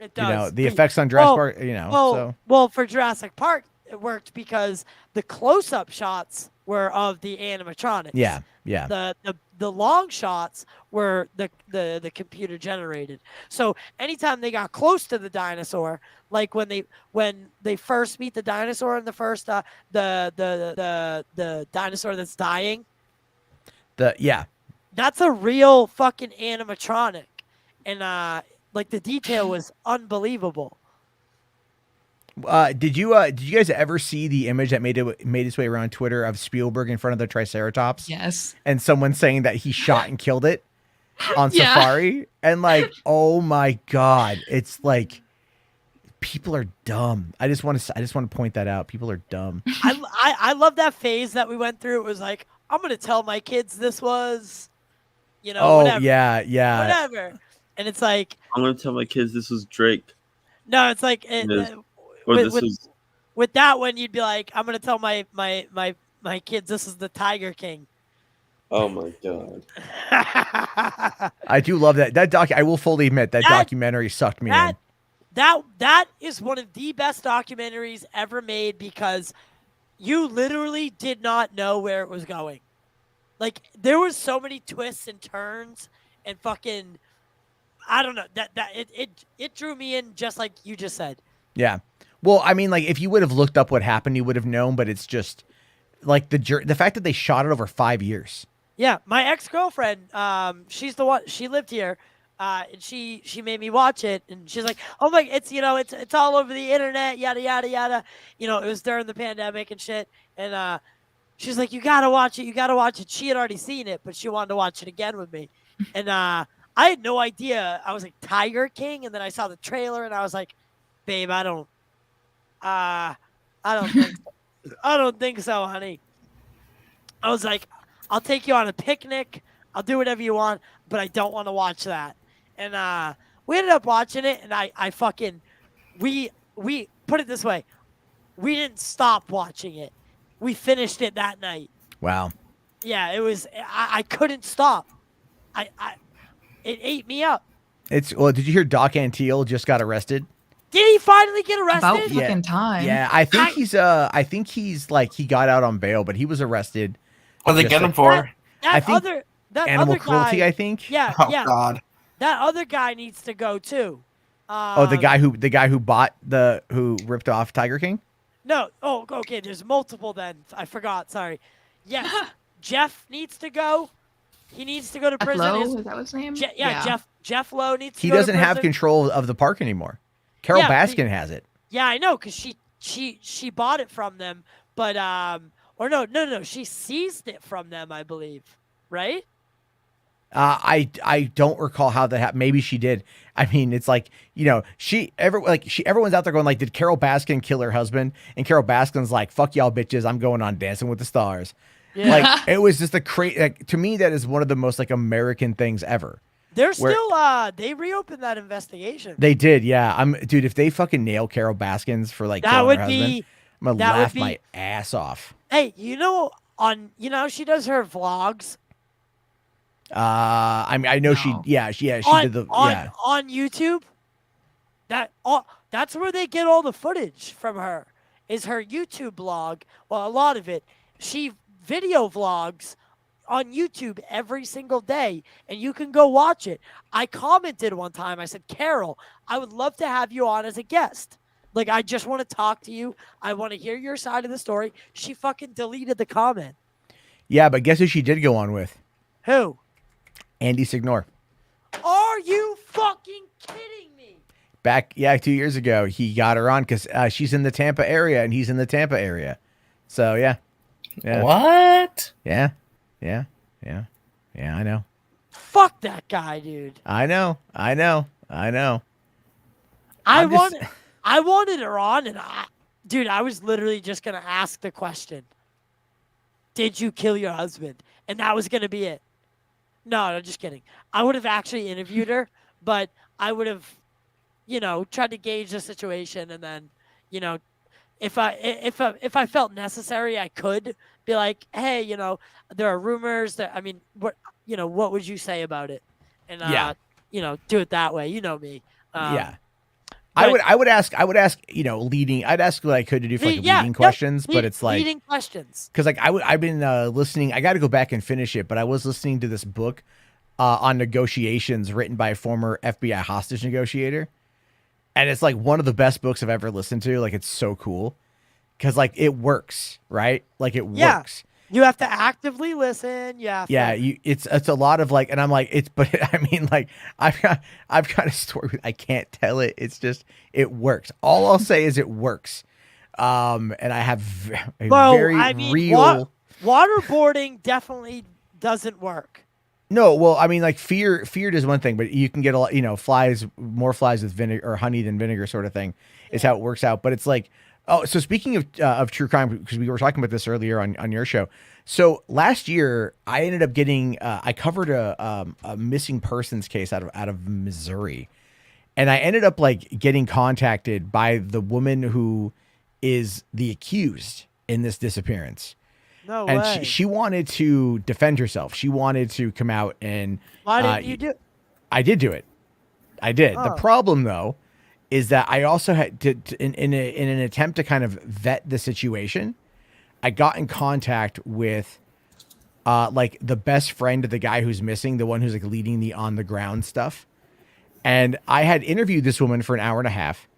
It does. You know, the effects on Jurassic Park, you know. Well, for Jurassic Park, it worked because the close-up shots were of the animatronics. Yeah. The long shots were the computer generated. So anytime they got close to the dinosaur, like when they first meet the dinosaur in the first the dinosaur that's dying. That's a real fucking animatronic, and like the detail was unbelievable. Did you guys ever see the image that made its way around Twitter of Spielberg in front of the Triceratops? Yes. And someone saying that he shot and killed it on Safari, and like, oh my god, it's like people are dumb. I just want to point that out. People are dumb. I love that phase that we went through. It was like, I'm gonna tell my kids this was, you know, whatever. Whatever. And it's like, I'm gonna tell my kids this was Drake. No, it's like with that one, you'd be like, I'm gonna tell my kids this is the Tiger King. Oh my god! I do love that doc. I will fully admit that documentary sucked me in. That is one of the best documentaries ever made because you literally did not know where it was going. Like there was so many twists and turns and fucking, I don't know, that it drew me in just like you just said. Yeah. Well, I mean, like if you would have looked up what happened, you would have known. But it's just like the fact that they shot it over 5 years. Yeah, my ex-girlfriend, she's the one. She lived here, and she made me watch it, and she's like, "Oh my, it's all over the internet, yada yada yada." You know, it was during the pandemic and shit, and she's like, "You gotta watch it, you gotta watch it." She had already seen it, but she wanted to watch it again with me, and I had no idea. I was like, Tiger King, and then I saw the trailer, and I was like, "Babe, I don't think so, honey." I was like, I'll take you on a picnic. I'll do whatever you want, but I don't want to watch that. And we ended up watching it, and I fucking we put it this way, we didn't stop watching it. We finished it that night. Wow. Yeah, it was. I couldn't stop. It ate me up. Well, did you hear Doc Antiel just got arrested? Did he finally get arrested? About fucking time. Yeah, I think he's like he got out on bail, but he was arrested. What did they get him for? Animal cruelty, I think. Yeah, oh, yeah. God. That other guy needs to go too. The guy who ripped off Tiger King? No. Oh, okay. There's multiple then. I forgot. Sorry. Yes. Jeff needs to go. He needs to go to prison. Lowe, is that his name? Jeff Lowe needs to He go to doesn't have prison. control of the park anymore. Carol Baskin has it. Yeah, I know, because she bought it from them, but or no, she seized it from them, I believe. Right? I don't recall how that happened. Maybe she did. I mean, it's like, everyone's out there going like, did Carol Baskin kill her husband? And Carol Baskin's like, fuck y'all bitches, I'm going on Dancing with the Stars. Yeah. Like it was just to me, that is one of the most like American things ever. They're still they reopened that investigation. They did, yeah. Dude, if they fucking nail Carol Baskins for like killing her husband, I'm gonna laugh my ass off. Hey, she does her vlogs. I mean, I know she did the on YouTube. That's where they get all the footage from her. Is her YouTube blog? Well, a lot of it. She video vlogs on YouTube every single day, and you can go watch it. I commented one time. I said, Carol, I would love to have you on as a guest. Like, I just want to talk to you. I want to hear your side of the story. She fucking deleted the comment. Yeah, but guess who she did go on with? Who? Andy Signor. Are you fucking kidding me? Back, 2 years ago, he got her on because she's in the Tampa area and he's in the Tampa area. So, yeah. What? Yeah, I know. Fuck that guy, dude. I know. I wanted her on, and I was literally just gonna ask the question: did you kill your husband? And that was gonna be it. No, just kidding. I would have actually interviewed her, but I would have tried to gauge the situation, and then, if I felt necessary, I could be like, hey, there are rumors that, I mean, what would you say about it? And do it that way. You know me. Yeah. but- I would ask, I'd ask what I could to do for like leading questions, but it's like leading questions. because like I've been listening. I got to go back and finish it, but I was listening to this book on negotiations written by a former FBI hostage negotiator, and it's like one of the best books I've ever listened to. Like it's so cool because like it works, right? Like it Yeah. works. You have to actively listen. Yeah, it's a lot of like, and I'm like, but I mean, like, I've got a story. I can't tell it. It's just, it works. All I'll say is it works. And I have a very real. Waterboarding definitely doesn't work. No, well, I mean, like fear does one thing, but you can get a lot, more flies with vinegar or honey than vinegar, sort of thing, is how it works out. But it's like, oh, so speaking of true crime, because we were talking about this earlier on your show. So last year, I ended up getting I covered a missing persons case out of Missouri, and I ended up like getting contacted by the woman who is the accused in this disappearance. No And way. she wanted to defend herself. She wanted to come out and Why didn't you do? I did do it. I did. The Oh. problem though is that I also had to in an attempt to kind of vet the situation, I got in contact with like the best friend of the guy who's missing, the one who's like leading the on the ground stuff. And I had interviewed this woman for an hour and a half,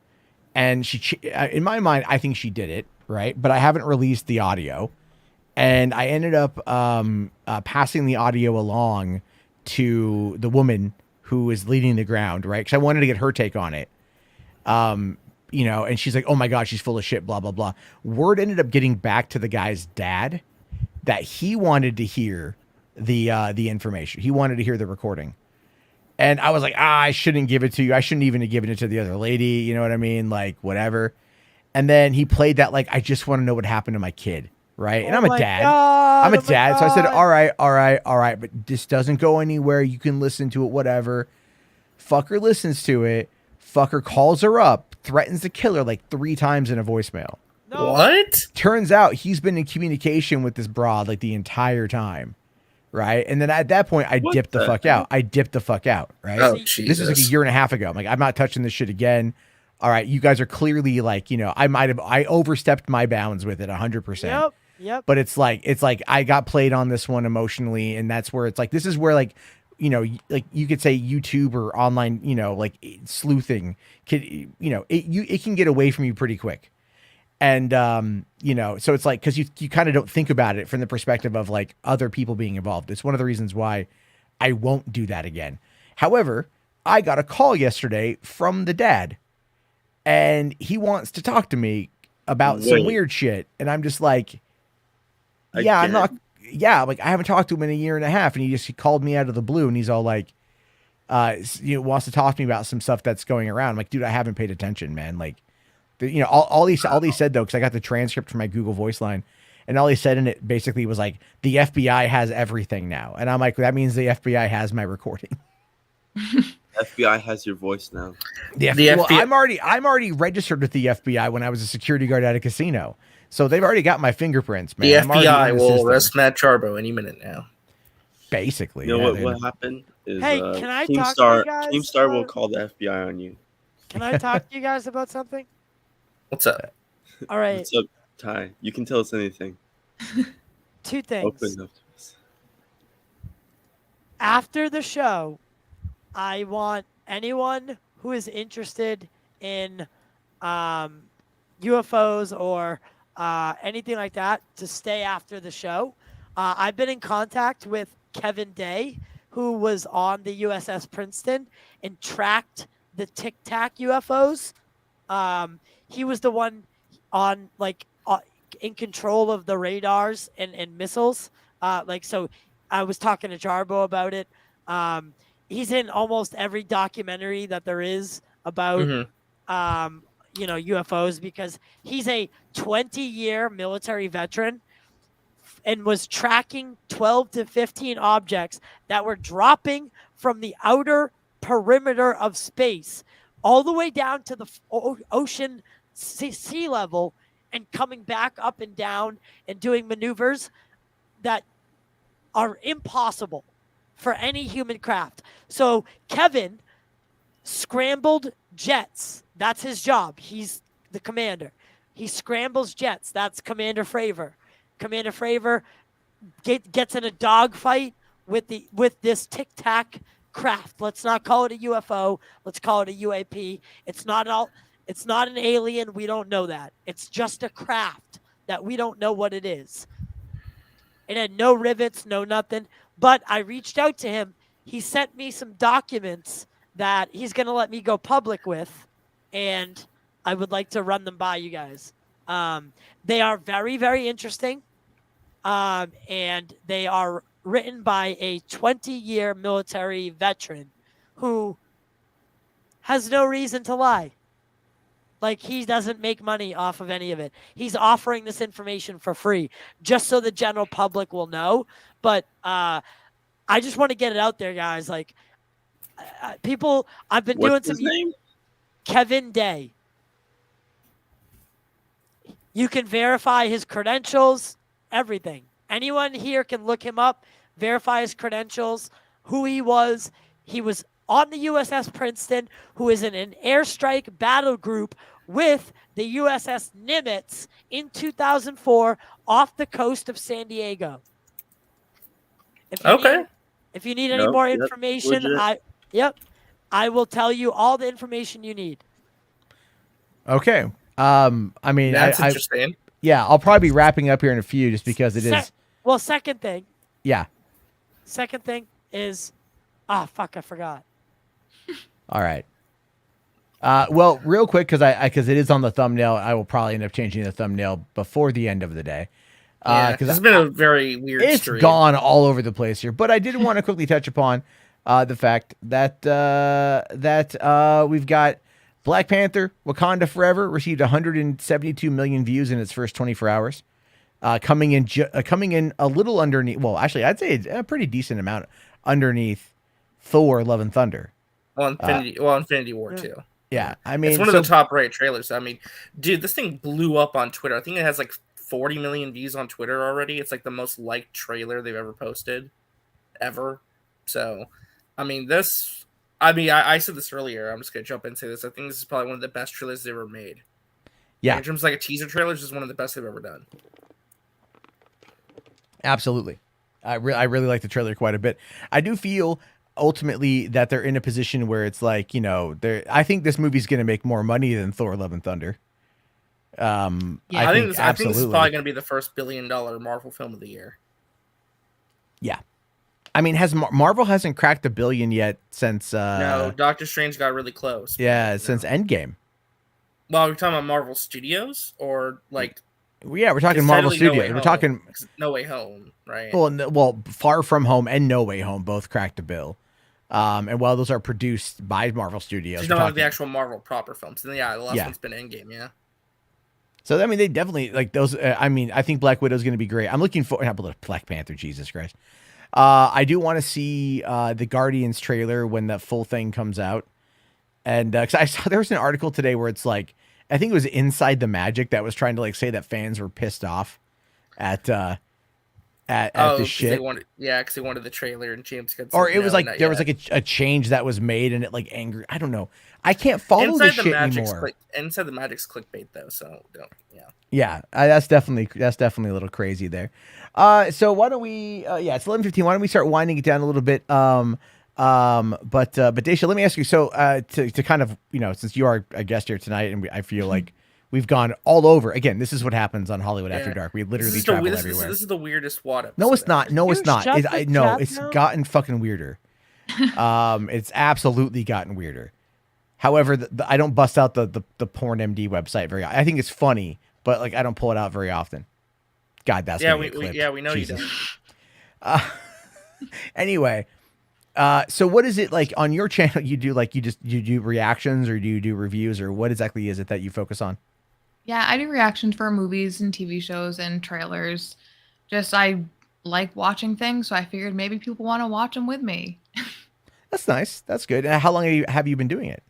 and she in my mind I think she did it, right? But I haven't released the audio. And I ended up passing the audio along to the woman who is leading the ground, right? Because I wanted to get her take on it. And she's like, oh my God, she's full of shit, blah, blah, blah. Word ended up getting back to the guy's dad that he wanted to hear the information. He wanted to hear the recording. And I was like, I shouldn't give it to you. I shouldn't even have given it to the other lady. You know what I mean? Like, whatever. And then he played that, like, I just want to know what happened to my kid. Right. And I'm a dad. I'm a dad. So I said, all right. But this doesn't go anywhere. You can listen to it, whatever. Fucker listens to it. Fucker calls her up, threatens to kill her like 3 times in a voicemail. No. What? Turns out he's been in communication with this broad like the entire time. Right. And then at that point, I dipped the fuck out. Right. Oh, This was like a 1.5 year ago. I'm like, I'm not touching this shit again. All right. You guys are clearly like, I overstepped my bounds with it 100%. Yep. But it's like I got played on this one emotionally, and that's where it's like this is where like like you could say YouTube or online like sleuthing could it can get away from you pretty quick, and so it's like because you kind of don't think about it from the perspective of like other people being involved. It's one of the reasons why I won't do that again. However, I got a call yesterday from the dad, and he wants to talk to me about some weird shit, and I'm just like. Yeah, I'm not. Yeah, like I haven't talked to him in a 1.5 years, and he called me out of the blue, and he's all like, wants to talk to me about some stuff that's going around. I'm like, dude, I haven't paid attention, man. Like, all he said though, because I got the transcript from my Google Voice line, and all he said in it basically was like, the FBI has everything now, and I'm like, that means the FBI has my recording. FBI has your voice now. The FBI. I'm already registered with the FBI when I was a security guard at a casino. So they've already got my fingerprints, man. The FBI will arrest Matt Charbo any minute now. Basically. You know what happened is Hey, can I talk to you guys Keemstar will about- call the FBI on you. Can I talk to you guys about something? What's up? All right. What's up, Ty? You can tell us anything. 2 things. Open up to us. After the show, I want anyone who is interested in UFOs or anything like that to stay after the show. I've been in contact with Kevin Day, who was on the USS Princeton and tracked the Tic Tac UFOs. He was the one on in control of the radars and missiles. So I was talking to Jarbo about it. He's in almost every documentary that there is about UFOs because he's a 20-year military veteran and was tracking 12 to 15 objects that were dropping from the outer perimeter of space all the way down to the ocean sea level and coming back up and down and doing maneuvers that are impossible for any human craft. So Kevin scrambled jets. That's his job. He's the commander. He scrambles jets. That's Commander Fravor. Commander Fravor gets in a dogfight with this Tic Tac craft. Let's not call it a UFO. Let's call it a UAP. It's not an alien. We don't know that. It's just a craft that we don't know what it is. It had no rivets, no nothing. But I reached out to him. He sent me some documents that he's going to let me go public with, and I would like to run them by you guys. They are very, very interesting, and they are written by a 20-year military veteran who has no reason to lie. Like, he doesn't make money off of any of it. He's offering this information for free just so the general public will know. But I just want to get it out there, guys. Like, people, I've been doing some. What's his name? Kevin Day. You can verify his credentials, everything. Anyone here can look him up, verify his credentials, who he was. He was on the USS Princeton, who is in an airstrike battle group with the USS Nimitz in 2004 off the coast of San Diego. If you need any more information, I will tell you all the information you need. Okay. I mean, that's interesting. Yeah, I'll probably be wrapping up here in a few just because it is. Well, second thing. Yeah. Second thing is, I forgot. All right. Well, real quick, because it is on the thumbnail, I will probably end up changing the thumbnail before the end of the day. Because it's been a very weird stream. It's gone all over the place here, but I did want to quickly touch upon the fact that we've got Black Panther: Wakanda Forever received 172 million views in its first 24 hours, coming in a little underneath. Well, actually, I'd say a pretty decent amount underneath Thor: Love and Thunder. Well, Infinity War too. Yeah, I mean, it's one of the top-rated trailers. I mean, dude, this thing blew up on Twitter. I think it has like 40 million views on Twitter already. It's like the most liked trailer they've ever posted, ever. So, I mean, I said this earlier. I'm just gonna jump into this. I think this is probably one of the best trailers they've ever made. Yeah, in terms of like a teaser trailer, this is one of the best they've ever done. Absolutely, I really like the trailer quite a bit. I do feel ultimately that they're in a position where it's like, I think this movie's going to make more money than Thor: Love and Thunder. I think this is probably going to be the first $1 billion Marvel film of the year. Yeah. I mean, Marvel hasn't cracked $1 billion yet since no, Doctor Strange got really close. Yeah, since Endgame. Well, we're talking about Marvel Studios or like yeah, we're talking Marvel Studios. We're talking No Way Home, right? Well, Far From Home and No Way Home both cracked $1 billion. And while those are produced by Marvel Studios, there's not the actual Marvel proper films. And yeah, the last one's been Endgame, yeah. So I mean, they definitely like those. I mean, I think Black Widow is going to be great. I'm looking for Black Panther. Jesus Christ, I do want to see the Guardians trailer when the full thing comes out. And because I saw there was an article today where it's like, I think it was Inside the Magic that was trying to like say that fans were pissed off at the shit. Because they wanted the trailer and James Gunn. Or it was like there was like a change that was made and it like angry. I don't know. I can't follow this shit anymore. Inside the Magic's clickbait though, so yeah. Yeah, that's definitely a little crazy there. So why don't we? It's 11:15. Why don't we start winding it down a little bit? But Daisha, let me ask you. So to kind of since you are a guest here tonight, and I feel like we've gone all over. Again, this is what happens on Hollywood After Dark. We literally travel everywhere. This is the weirdest WAD episode. No, it's not. No, it's not. It's gotten fucking weirder. It's absolutely gotten weirder. However, I don't bust out the Porn MD website very often. I think it's funny, but like I don't pull it out very often. God, that's we know Jesus. You don't. Anyway, so what is it like on your channel? You do reactions, or do you do reviews, or what exactly is it that you focus on? Yeah, I do reactions for movies and TV shows and trailers. I like watching things, so I figured maybe people want to watch them with me. That's nice. That's good. How long have you been doing it?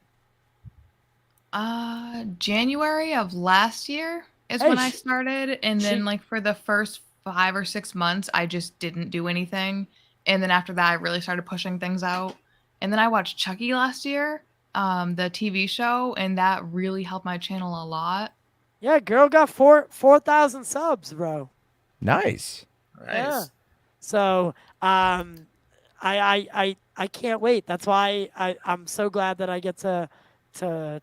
January of last year is Hey, when I started, and she- then like for the first 5 or 6 months, I just didn't do anything, and then after that, I really started pushing things out, and then I watched Chucky last year, the TV show, and that really helped my channel a lot. Yeah, girl got 4,000 subs, bro. Nice. Nice. Yeah. So, I can't wait. That's why I'm so glad that I get to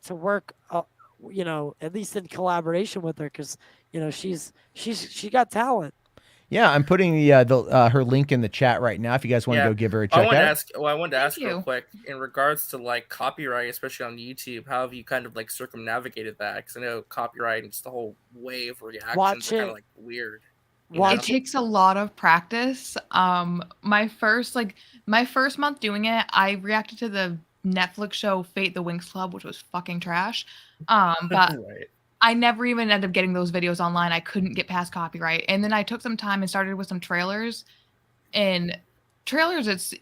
work, at least in collaboration with her, because she got talent. Yeah, I'm putting her link in the chat right now. If you guys want to Yeah. go give her a I check wanted to out. ask. Well, I wanted to Thank ask real you. quick in regards to like copyright, especially on YouTube. How have you kind of like circumnavigated that? Because I know copyright and just the whole wave reactions Watch are kind it. of like weird. It Watch takes a lot of practice. My first month doing it, I reacted to the Netflix show Fate the Winx Club, which was fucking trash. But Right. I never even ended up getting those videos online. I couldn't get past copyright. And then I took some time and started with some trailers. And trailers, it's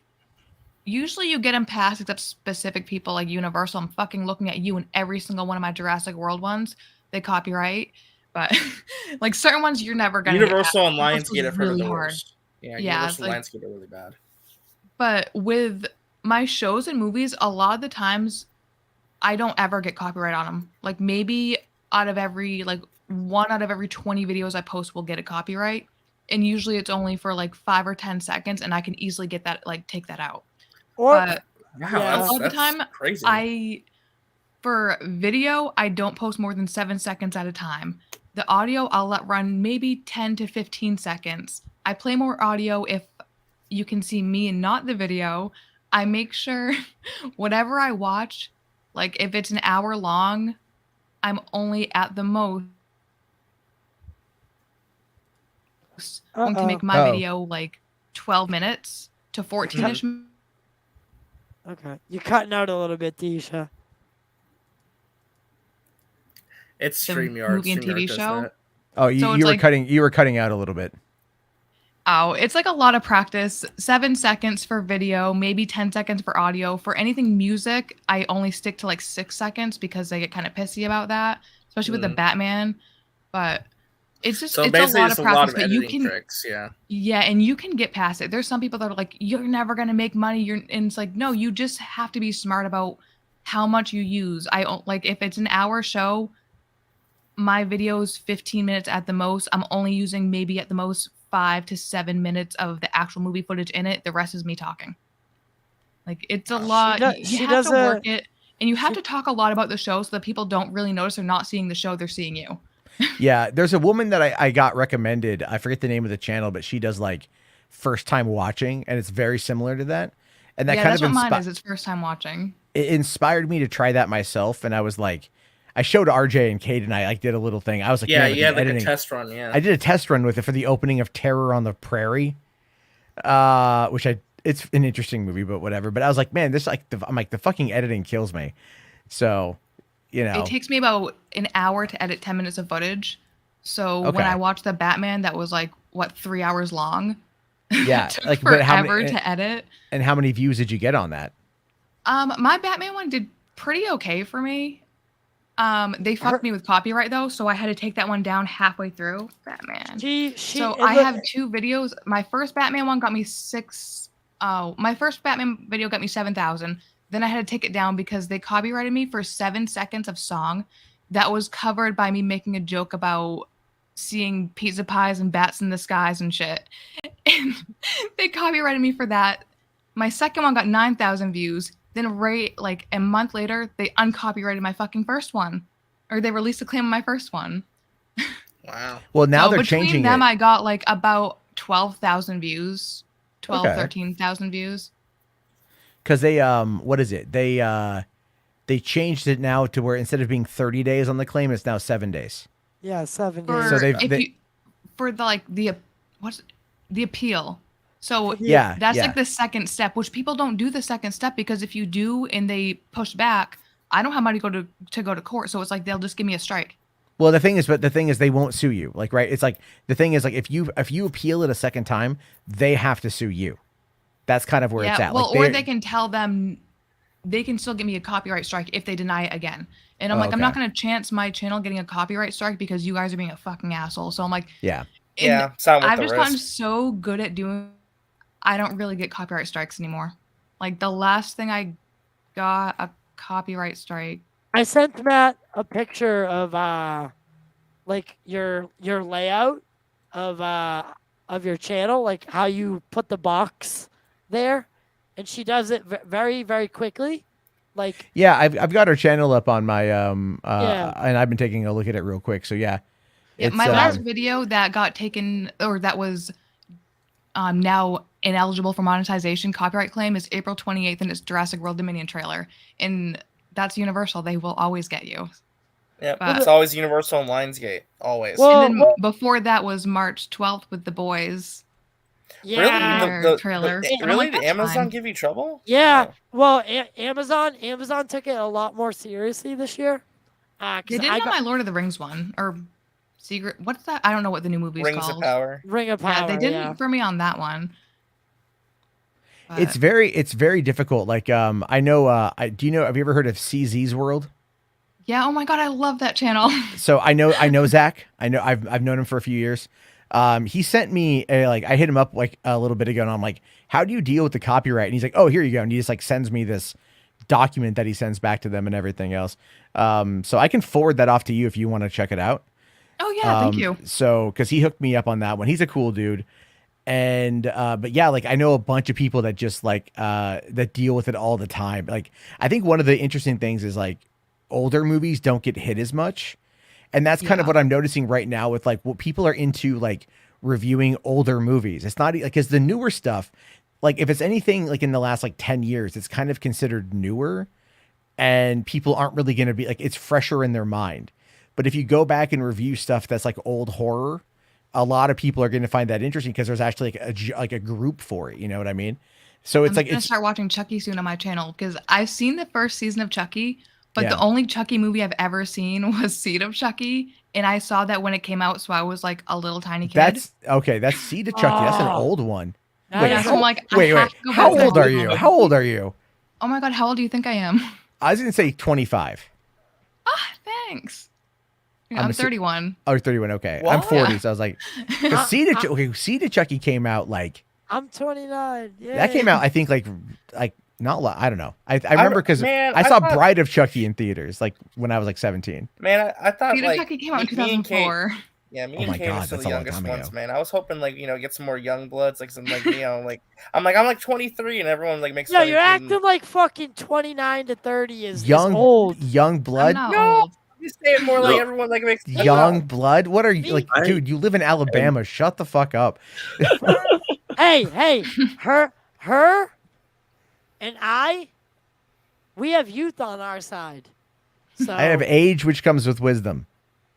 usually you get them past except specific people like Universal. I'm fucking looking at you and every single one of my Jurassic World ones. They copyright. But like certain ones you're never gonna Universal and get past. Lionsgate have heard really of the hard. worst. Yeah, Yeah, Universal it's and like- Lionsgate are really bad. But with my shows and movies, a lot of the times I don't ever get copyright on them. Like maybe out of every 1 out of every 20 videos I post will get a copyright. And usually it's only for like 5 or 10 seconds and I can easily get that, like take that out. Or But Wow, Yeah. a lot of the that's time, crazy. for video, I don't post more than 7 seconds at a time. The audio, I'll let run maybe 10 to 15 seconds. I play more audio if you can see me and not the video. I make sure whatever I watch, like if it's an hour long, I'm only at the most going to make my Uh-oh. video like 12 minutes to 14-ish. okay, you're cutting out a little bit, Disha. It's the StreamYard. movie and StreamYard TV does show. that. Oh, So you it's were like- cutting out a little bit. Oh, it's like a lot of practice. 7 seconds for video, maybe 10 seconds for audio. For anything music, I only stick to like 6 seconds because I get kind of pissy about that, especially with the Batman. But it's just So it's a basically, lot it's of a lot practice. of But you editing can tricks. Yeah. yeah, and you can get past it. There's some people that are like, you're never gonna make money. And it's like, no, you just have to be smart about how much you use. Like if it's an hour show, my video's 15 minutes at the most. I'm only using maybe at the most 5 to 7 minutes of the actual movie footage in it. The rest is me talking. Like it's a lot. You she have does to work it, and you have she- to talk a lot about the show so that people don't really notice they're not seeing the show; they're seeing you. Yeah, there's a woman that I got recommended. I forget the name of the channel, but she does like first time watching, and it's very similar to that. And that Yeah, kind that's of what mine is. It's first time watching. it inspired me to try that myself. And I was like, I showed RJ and Kate, and I like did a little thing. I was like, Yeah, man, with you had the like editing, a test run. Yeah. I did a test run with it for the opening of Terror on the Prairie, which it's an interesting movie, but whatever. But I was like, man, this I'm like the fucking editing kills me. So, you know, It takes me about an hour to edit 10 minutes of footage. So Okay. when I watched the Batman, that was like 3 hours long. yeah, It took like but how forever many to edit. and how many views did you get on that? My Batman one did pretty okay for me. They fucked me with copyright though, so I had to take that one down halfway through. Batman. So I have 2 videos. My first Batman one got me 6. Oh, my first Batman video got me 7,000. Then I had to take it down because they copyrighted me for 7 seconds of song that was covered by me making a joke about seeing pizza pies and bats in the skies and shit. And they copyrighted me for that. My second one got 9,000 views. Then right like a month later, they uncopyrighted my fucking first one. Or they released a claim on my first one. Wow. Well, now So they're between changing them, it. I got like about 12,000 views. 12, Okay. 13,000 views. Because they what is it? They changed it now to where instead of being 30 days on the claim, it's now 7 days. yeah, 7 For, days. So for the like the appeal. So Yeah, that's yeah. like the second step, which people don't do the second step because if you do and they push back, I don't have money to go to court. So it's like they'll just give me a strike. Well, the thing is they won't sue you. Like, right? It's like the thing is like if you appeal it a second time, they have to sue you. That's kind of where it's at. Well, like, or they can tell them they can still give me a copyright strike if they deny it again. And I'm Oh, like, I'm not okay. going to chance my channel getting a copyright strike because you guys are being a fucking asshole. So I'm like, Yeah. Yeah, sound with I've the just gotten risk. so good at doing. I don't really get copyright strikes anymore. Like the last thing I got a copyright strike. I sent Matt a picture of like your layout of your channel, like how you put the box there, and she does it very, very quickly. Like, Yeah, I've got her channel up on my Yeah. and I've been taking a look at it real quick. So yeah. Yeah, It's, my last video that got taken or that was now ineligible for monetization copyright claim is April 28th, and it's Jurassic World Dominion trailer. And that's Universal. They will always get you. Yeah, But- it's always Universal and Lionsgate. Always. Well, And then before that was March 12th with The Boys. yeah, Really? The trailer. Really? And I'm like, Did that's Amazon fine. give you trouble? Yeah. Oh. Well, Amazon took it a lot more seriously this year. 'Cause They did I on got my Lord of the Rings one or Secret. What's that? I don't know what the new movie's Rings called. of Power. Ring of Power. Yeah, they didn't for me on that one. it's very difficult. Like I know have you ever heard of CZ's World? Yeah. Oh my god, I love that channel. So I know Zach. I've known him for a few years. He sent me I hit him up like a little bit ago, and I'm like, how do you deal with the copyright? And he's like, oh, here you go. And he just like sends me this document that he sends back to them and everything else. So I can forward that off to you if you want to check it out. Oh yeah, thank you. So because he hooked me up on that one. He's a cool dude. And but yeah, like I know a bunch of people that just like that deal with it all the time. Like I think one of the interesting things is like older movies don't get hit as much. And that's kind of Yeah. what I'm noticing right now with like what people are into, like reviewing older movies. It's not like, because the newer stuff, like if it's anything like in the last like 10 years, it's kind of considered newer, and people aren't really going to be like, it's fresher in their mind. But if you go back and review stuff that's like old horror, a lot of people are going to find that interesting because there's actually like a group for it. You know what I mean? So it's I'm like, gonna it's start watching Chucky soon on my channel because I've seen the first season of Chucky, but Yeah. the only Chucky movie I've ever seen was Seed of Chucky, and I saw that when it came out, so I was like a little tiny kid. that's okay. That's Seed of Chucky. That's an Oh. old one. That Wait, is so how, I'm like, I wait. have to go How back to old that are you? one. How old are you? Oh my god, how old do you think I am? I was going to say 25. Ah, thanks. Yeah, I'm I'm assu- 31. Oh, 31. Okay. I'm What? 40. So I was like, because Seed of Chucky came out like, I'm 29. Yeah. that came out, I think like not a lot. I don't know. I remember because man, I I saw thought- Bride of Chucky in theaters like when I was like 17. Man, I thought Seed of like Chucky came out in me and Kate- 2004. Yeah, me Oh and my Kate God, are still that's the a long youngest time ones, ago. man. I was hoping like get some more young bloods, like some like like I'm like 23, and everyone like makes Yeah, fun you're of me. acting like fucking 29 to 30 is Young old. young I'm blood. not No. old. You say it more like No. everyone like makes fun of Young me. blood. What are you Me? like, I- dude? You live in Alabama. Shut the fuck up. Hey, her, and we have youth on our side. So I have age, which comes with wisdom,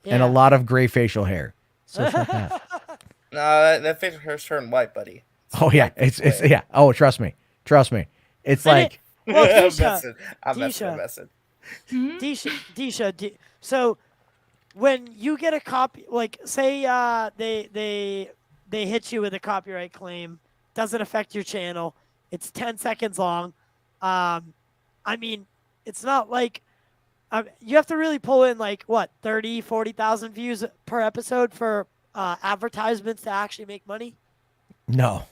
and a yeah. lot of gray facial hair. So fuck that. No, that facial hair's turned white, buddy. Oh yeah, it's yeah. Oh, trust me. It's And like Well, I'm Disha, messing. I'm Disha. messing. Mhm. Disha, so when you get a copy, like say they hit you with a copyright claim, doesn't affect your channel. It's 10 seconds long. I mean, it's not like you have to really pull in like what 30, 40,000 views per episode for advertisements to actually make money. no.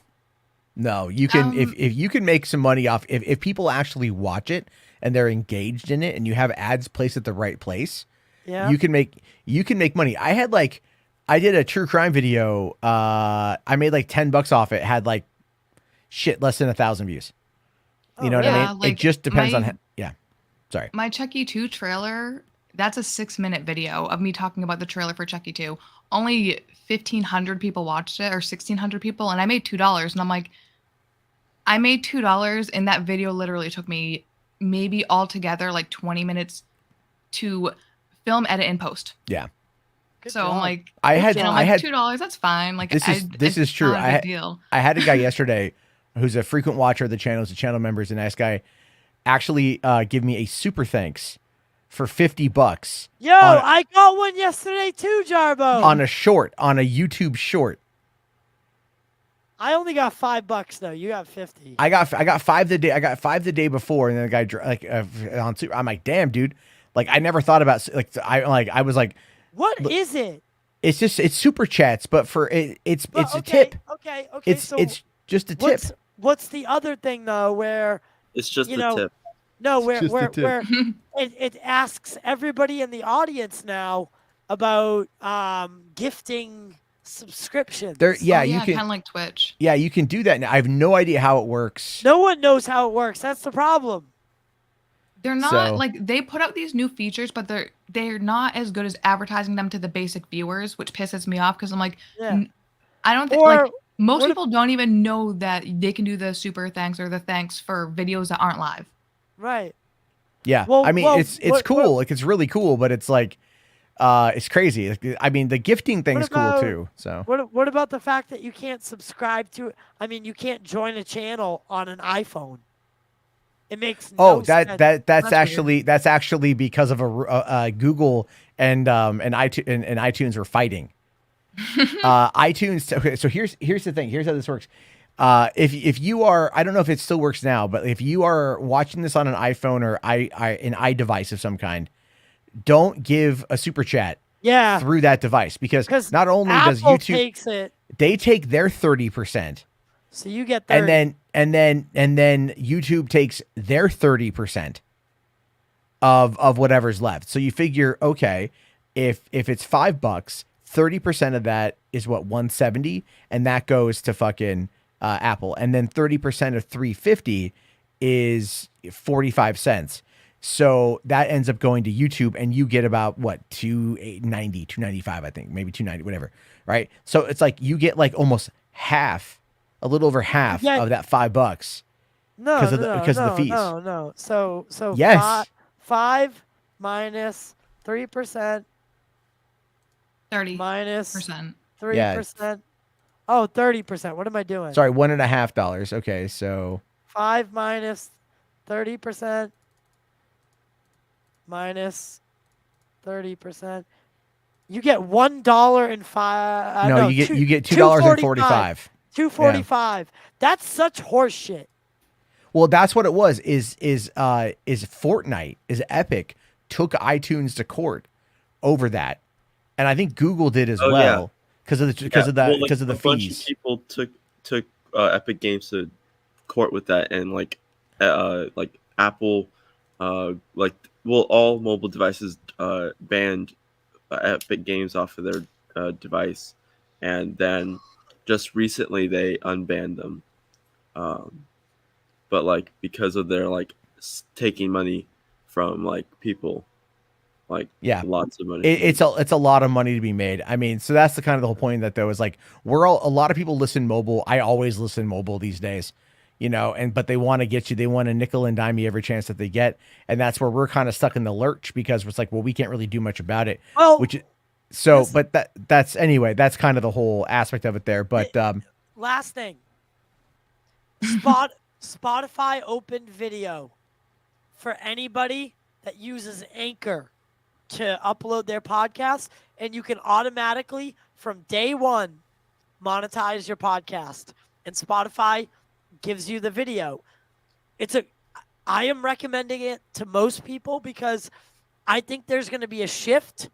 You can if Um, you can make some money off if people actually watch it and they're engaged in it and you have ads placed at the right place. Yeah. You can make money. I did a true crime video. I made like $10 off it. Had like less than 1,000 views. You know what I yeah, mean? It like, just depends my- on. Yeah. Sorry. My Chucky 2 trailer, that's a 6-minute video of me talking about the trailer for Chucky 2. Only 1,500 people watched it, or 1,600 people, and I made $2. And I'm like, I made $2, and that video literally took me maybe altogether like 20 minutes to film, edit, and post. Yeah. Good So I'm job. like, I had and I'm I like, had $2, that's fine. Like This is- this it's is true. not a I big had- deal. I had a guy yesterday who's a frequent watcher of the channel. He's a channel member. He's a nice guy. Actually, give me a super thanks for $50 Yo, on- I got one yesterday too, Jarbo. on a YouTube short. I only got $5 though. You got 50. I got 5 the day. I got 5 the day before, and then the guy on Super. I'm like, damn, dude. Like I never thought about I was like, What is it? it's super chats, but for it's Well, a tip. Okay. It's just a tip. What's the other thing though? Where It's just you a know, tip. no, It's where just a where it asks everybody in the audience now about gifting subscriptions. Yeah, Oh, you kind can. of like Twitch. Yeah, you can do that now. I have no idea how it works. No one knows how it works. That's the problem. They're not So- like they put out these new features, but they're not as good as advertising them to the basic viewers, which pisses me off because I'm like, Yeah. I don't think Or like most what if- people don't even know that they can do the super thanks or the thanks for videos that aren't live. Right. Yeah, Well- I mean, well, it's what- cool. Like it's really cool, but it's like, it's crazy. Like, I mean, the gifting thing's cool about- too. So What about the fact that you can't subscribe to it? I mean, you can't join a channel on an iPhone. It makes no sense. that's That's actually because of a Google and iTunes are fighting. iTunes. Okay, so here's the thing. Here's how this works. If you are, I don't know if it still works now, but if you are watching this on an iPhone or an iDevice of some kind, don't give a super chat Yeah. through that device because not only Apple does YouTube takes it, they take their 30%. so you get 30. And then YouTube takes their 30% of whatever's left. So you figure, okay, if it's $5, 30% of that is what, 170, and that goes to fucking Apple, and then 30% of 350 is 45 cents. So that ends up going to YouTube, and you get about what, 295, I think, maybe 290, whatever, right? So it's like you get like almost half, a little over half Yeah. of that $5 no, because of no, the no, because of no, the fees. No. So Yes. 5 minus 3% 30%. minus 3%. Yeah. Oh, 30%. What am I doing? Sorry, $1.50. Okay, so 5 minus 30% minus 30%. You get $1.05. no, you get $2.45. $2.45. That's such horseshit. Well, that's what it was. Is Fortnite, is Epic took iTunes to court over that, and I think Google did as Oh, yeah. well because of the A bunch fees. of people took Epic Games to court with that, and like Apple, all mobile devices banned Epic Games off of their device, and then just recently they unbanned them, but like because of their taking money from people, lots of money. It's a lot of money to be made. I mean, so that's the kind of the whole point that there was a lot of people listen mobile. I always listen mobile these days, but they want to get you, they want to nickel and dime you every chance that they get. And that's where we're kind of stuck in the lurch because it's like, well, we can't really do much about it. Well, But that's anyway, that's kind of the whole aspect of it there. But, last thing. Spotify opened video for anybody that uses Anchor to upload their podcast, and you can automatically from day one monetize your podcast, and Spotify gives you the video. I am recommending it to most people because I think there's going to be a shift.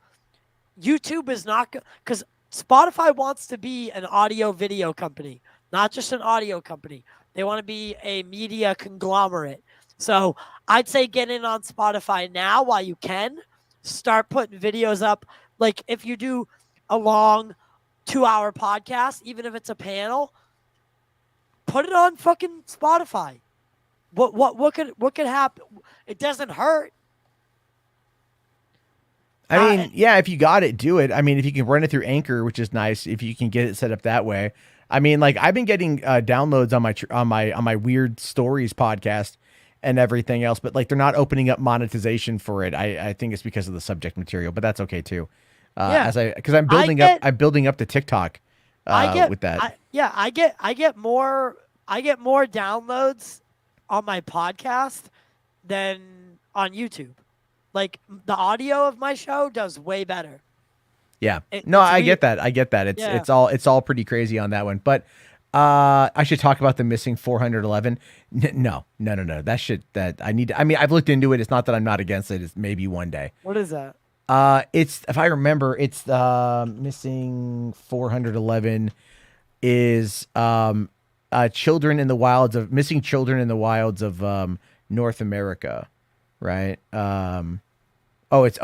YouTube is not because Spotify wants to be an audio video company, not just an audio company. They want to be a media conglomerate. So I'd say get in on Spotify now while you can. Start putting videos up. Like if you do a long 2-hour podcast, even if it's a panel, put it on fucking Spotify. What could happen? It doesn't hurt. I mean, yeah, if you got it, do it. I mean, if you can run it through Anchor, which is nice, if you can get it set up that way. I mean, I've been getting downloads on my Weird Stories podcast and everything else, but they're not opening up monetization for it. I think it's because of the subject material, but that's okay too. Because I'm building up the TikTok with that. I get more downloads on my podcast than on YouTube. Like the audio of my show does way better. Yeah. It's I weird. get that. I get that. It's all pretty crazy on that one. But I should talk about the missing 411. No. That I need to, I mean, I've looked into it. It's not that I'm not against it. It's maybe one day. What is that? It's, if I remember, it's missing 411 is children in the wilds of missing children in the wilds of North America, right? It's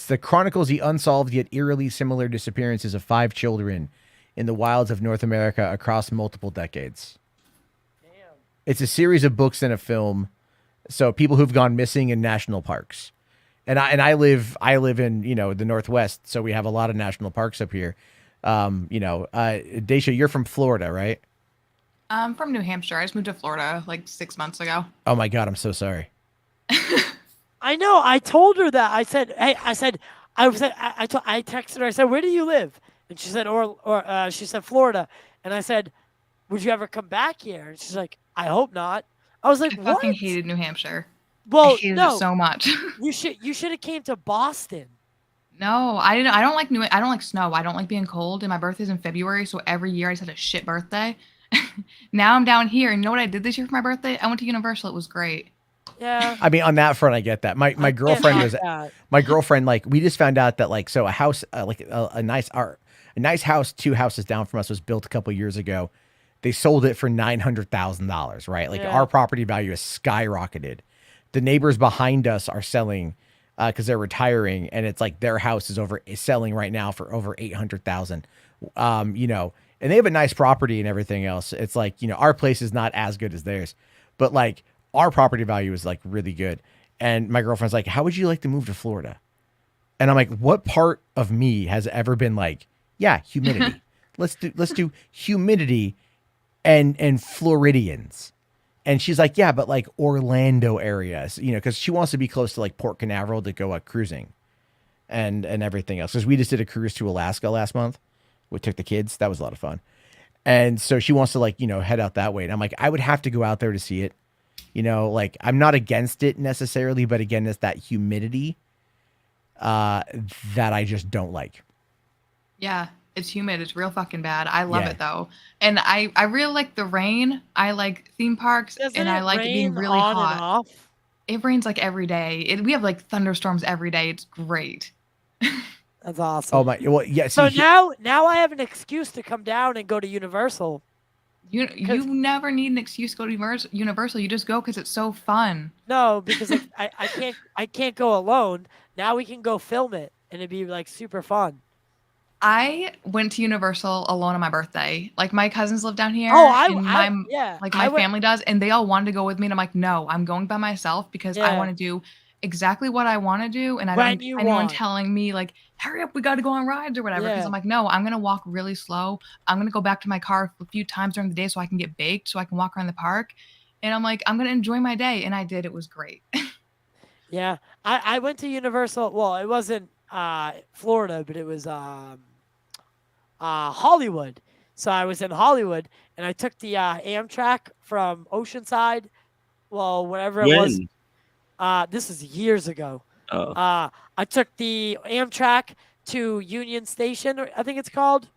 the Chronicles, the unsolved yet eerily similar disappearances of 5 children in the wilds of North America across multiple decades. Damn. It's a series of books and a film. So people who've gone missing in national parks. And I live in, the Northwest, so we have a lot of national parks up here. Daisha, you're from Florida, right? I'm from New Hampshire. I just moved to Florida like 6 months ago. Oh my God, I'm so sorry. I know. I told her that. I said, hey, I texted her. I said, where do you live? And she said, she said Florida. And I said, would you ever come back here? And she's like, I hope not. I was like, I what? fucking hated New Hampshire. Well, I hated it so much. you should have came to Boston. No, I didn't. I don't like snow. I don't like being cold. And my birthday's in February, so every year I just had a shit birthday. Now I'm down here, and you know what I did this year for my birthday? I went to Universal. It was great. Yeah. I mean, on that front, I get that. My girlfriend we just found out that so a house, a nice house 2 houses down from us was built a couple years ago. They sold it for $900,000, right? Like our property value has skyrocketed. The neighbors behind us are selling because they're retiring, and it's like their house is selling right now for over $800,000. And they have a nice property and everything else. It's like, our place is not as good as theirs, but like our property value is like really good. And my girlfriend's like, how would you like to move to Florida? And I'm like, what part of me has ever been like, yeah, humidity. let's do humidity and Floridians. And she's like, yeah, but like Orlando areas, because she wants to be close to like Port Canaveral to go cruising and everything else. Because we just did a cruise to Alaska last month. We took the kids. That was a lot of fun. And so she wants to head out that way. And I'm like, I would have to go out there to see it. I'm not against it necessarily, but again, it's that humidity that I just don't like. Yeah, it's humid. It's real fucking bad. I love it though. And I really like the rain. I like theme parks. And I like it being really hot. And off? It rains like every day. We have like thunderstorms every day. It's great. That's awesome. Oh my, well, yeah. So now I have an excuse to come down and go to Universal. You never need an excuse to go to Universal. You just go because it's so fun. No, because I can't go alone. Now we can go film it, and it'd be like super fun. I went to Universal alone on my birthday. Like my cousins live down here. My family does, and they all wanted to go with me. And I'm like, no, I'm going by myself because I want to do exactly what I want to do, and I don't need anyone telling me like, hurry up, we got to go on rides or whatever. Because I'm like, no, I'm gonna walk really slow. I'm gonna go back to my car a few times during the day so I can get baked, so I can walk around the park. And I'm like, I'm gonna enjoy my day, and I did. It was great. Yeah, I went to Universal. Well, it wasn't Florida, but it was Hollywood. So I was in Hollywood, and I took the Amtrak from Oceanside. Well, whatever it was. This is years ago. Oh. I took the Amtrak to Union Station, I think it's called,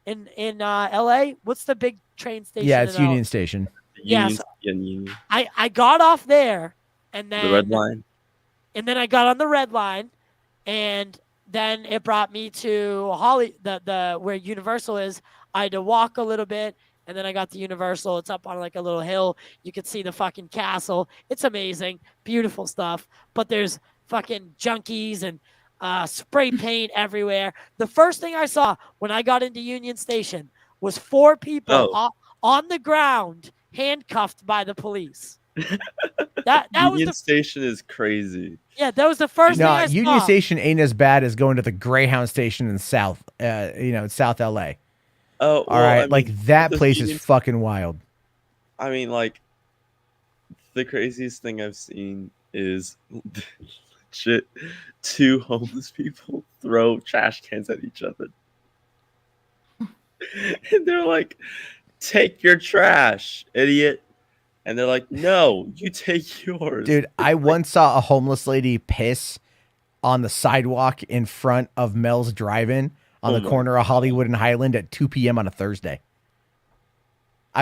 in LA. What's the big train station? Yeah, it's Union Station. Yes. I got off there, and then the Red Line. And then I got on the Red Line, and then it brought me to the where Universal is. I had to walk a little bit, and then I got to Universal. It's up on like a little hill. You can see the fucking castle. It's amazing. Beautiful stuff. But there's fucking junkies and spray paint everywhere. The first thing I saw when I got into Union Station was 4 people on the ground, handcuffed by the police. That Union Station is crazy. Yeah, that was the first thing I saw. Union Station ain't as bad as going to the Greyhound Station in South LA. Oh, all right. That place is fucking wild. I mean, like, the craziest thing I've seen is legit 2 homeless people throw trash cans at each other. And they're like, take your trash, idiot. And they're like, no, you take yours. Dude, I once saw a homeless lady piss on the sidewalk in front of Mel's Drive-In on the corner of Hollywood and Highland at 2 p.m. on a Thursday.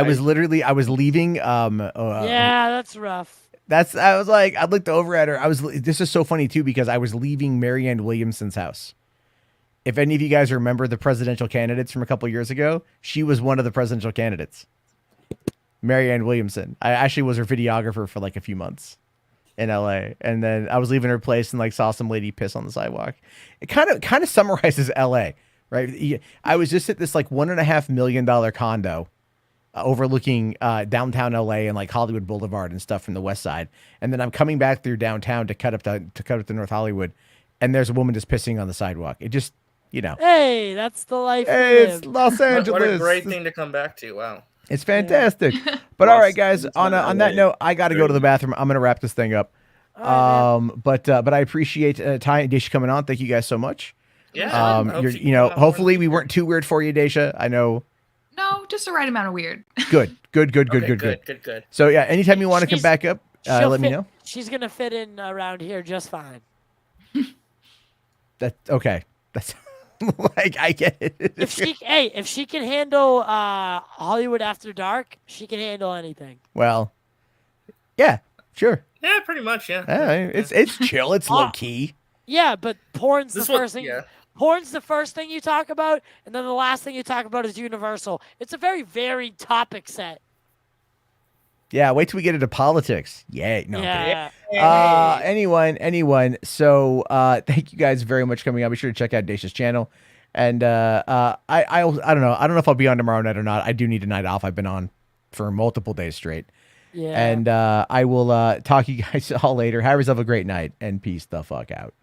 I was leaving. Yeah, that's rough. I looked over at her. This is so funny too, because I was leaving Marianne Williamson's house. If any of you guys remember the presidential candidates from a couple years ago, she was one of the presidential candidates. Marianne Williamson. I actually was her videographer for like a few months in LA. And then I was leaving her place and like saw some lady piss on the sidewalk. It kind of summarizes LA, right? I was just at this like $1.5 million condo overlooking downtown LA and like Hollywood Boulevard and stuff from the west side. And then I'm coming back through downtown to cut up to North Hollywood, and there's a woman just pissing on the sidewalk. It just, Hey, that's the life. Hey, it's Los Angeles. What a great thing to come back to. Wow. It's fantastic. But all right, guys, on that note, I got to go to the bathroom. I'm going to wrap this thing up. Right, but I appreciate Ty and Daisha coming on. Thank you guys so much. Yeah. Hopefully we weren't too weird for you, Daisha. I know. No, just the right amount of weird. Good. Good. So yeah, anytime you want to come back up, let me know. She's gonna fit in around here just fine. That's okay. That's like, I get it. If she can handle Hollywood After Dark, she can handle anything. Well, yeah, sure. Yeah, pretty much. Yeah. It's chill. It's low key. Yeah, but porn's the This one- first thing. yeah. Porn's the first thing you talk about, and then the last thing you talk about is Universal. It's a very varied topic set. Yeah, wait till we get into politics. Yay. No. Yeah. Anyone. So thank you guys very much for coming on. Be sure to check out Dacia's channel. And I don't know. I don't know if I'll be on tomorrow night or not. I do need a night off. I've been on for multiple days straight. Yeah. And I will talk to you guys all later. Have yourself a great night, and peace the fuck out.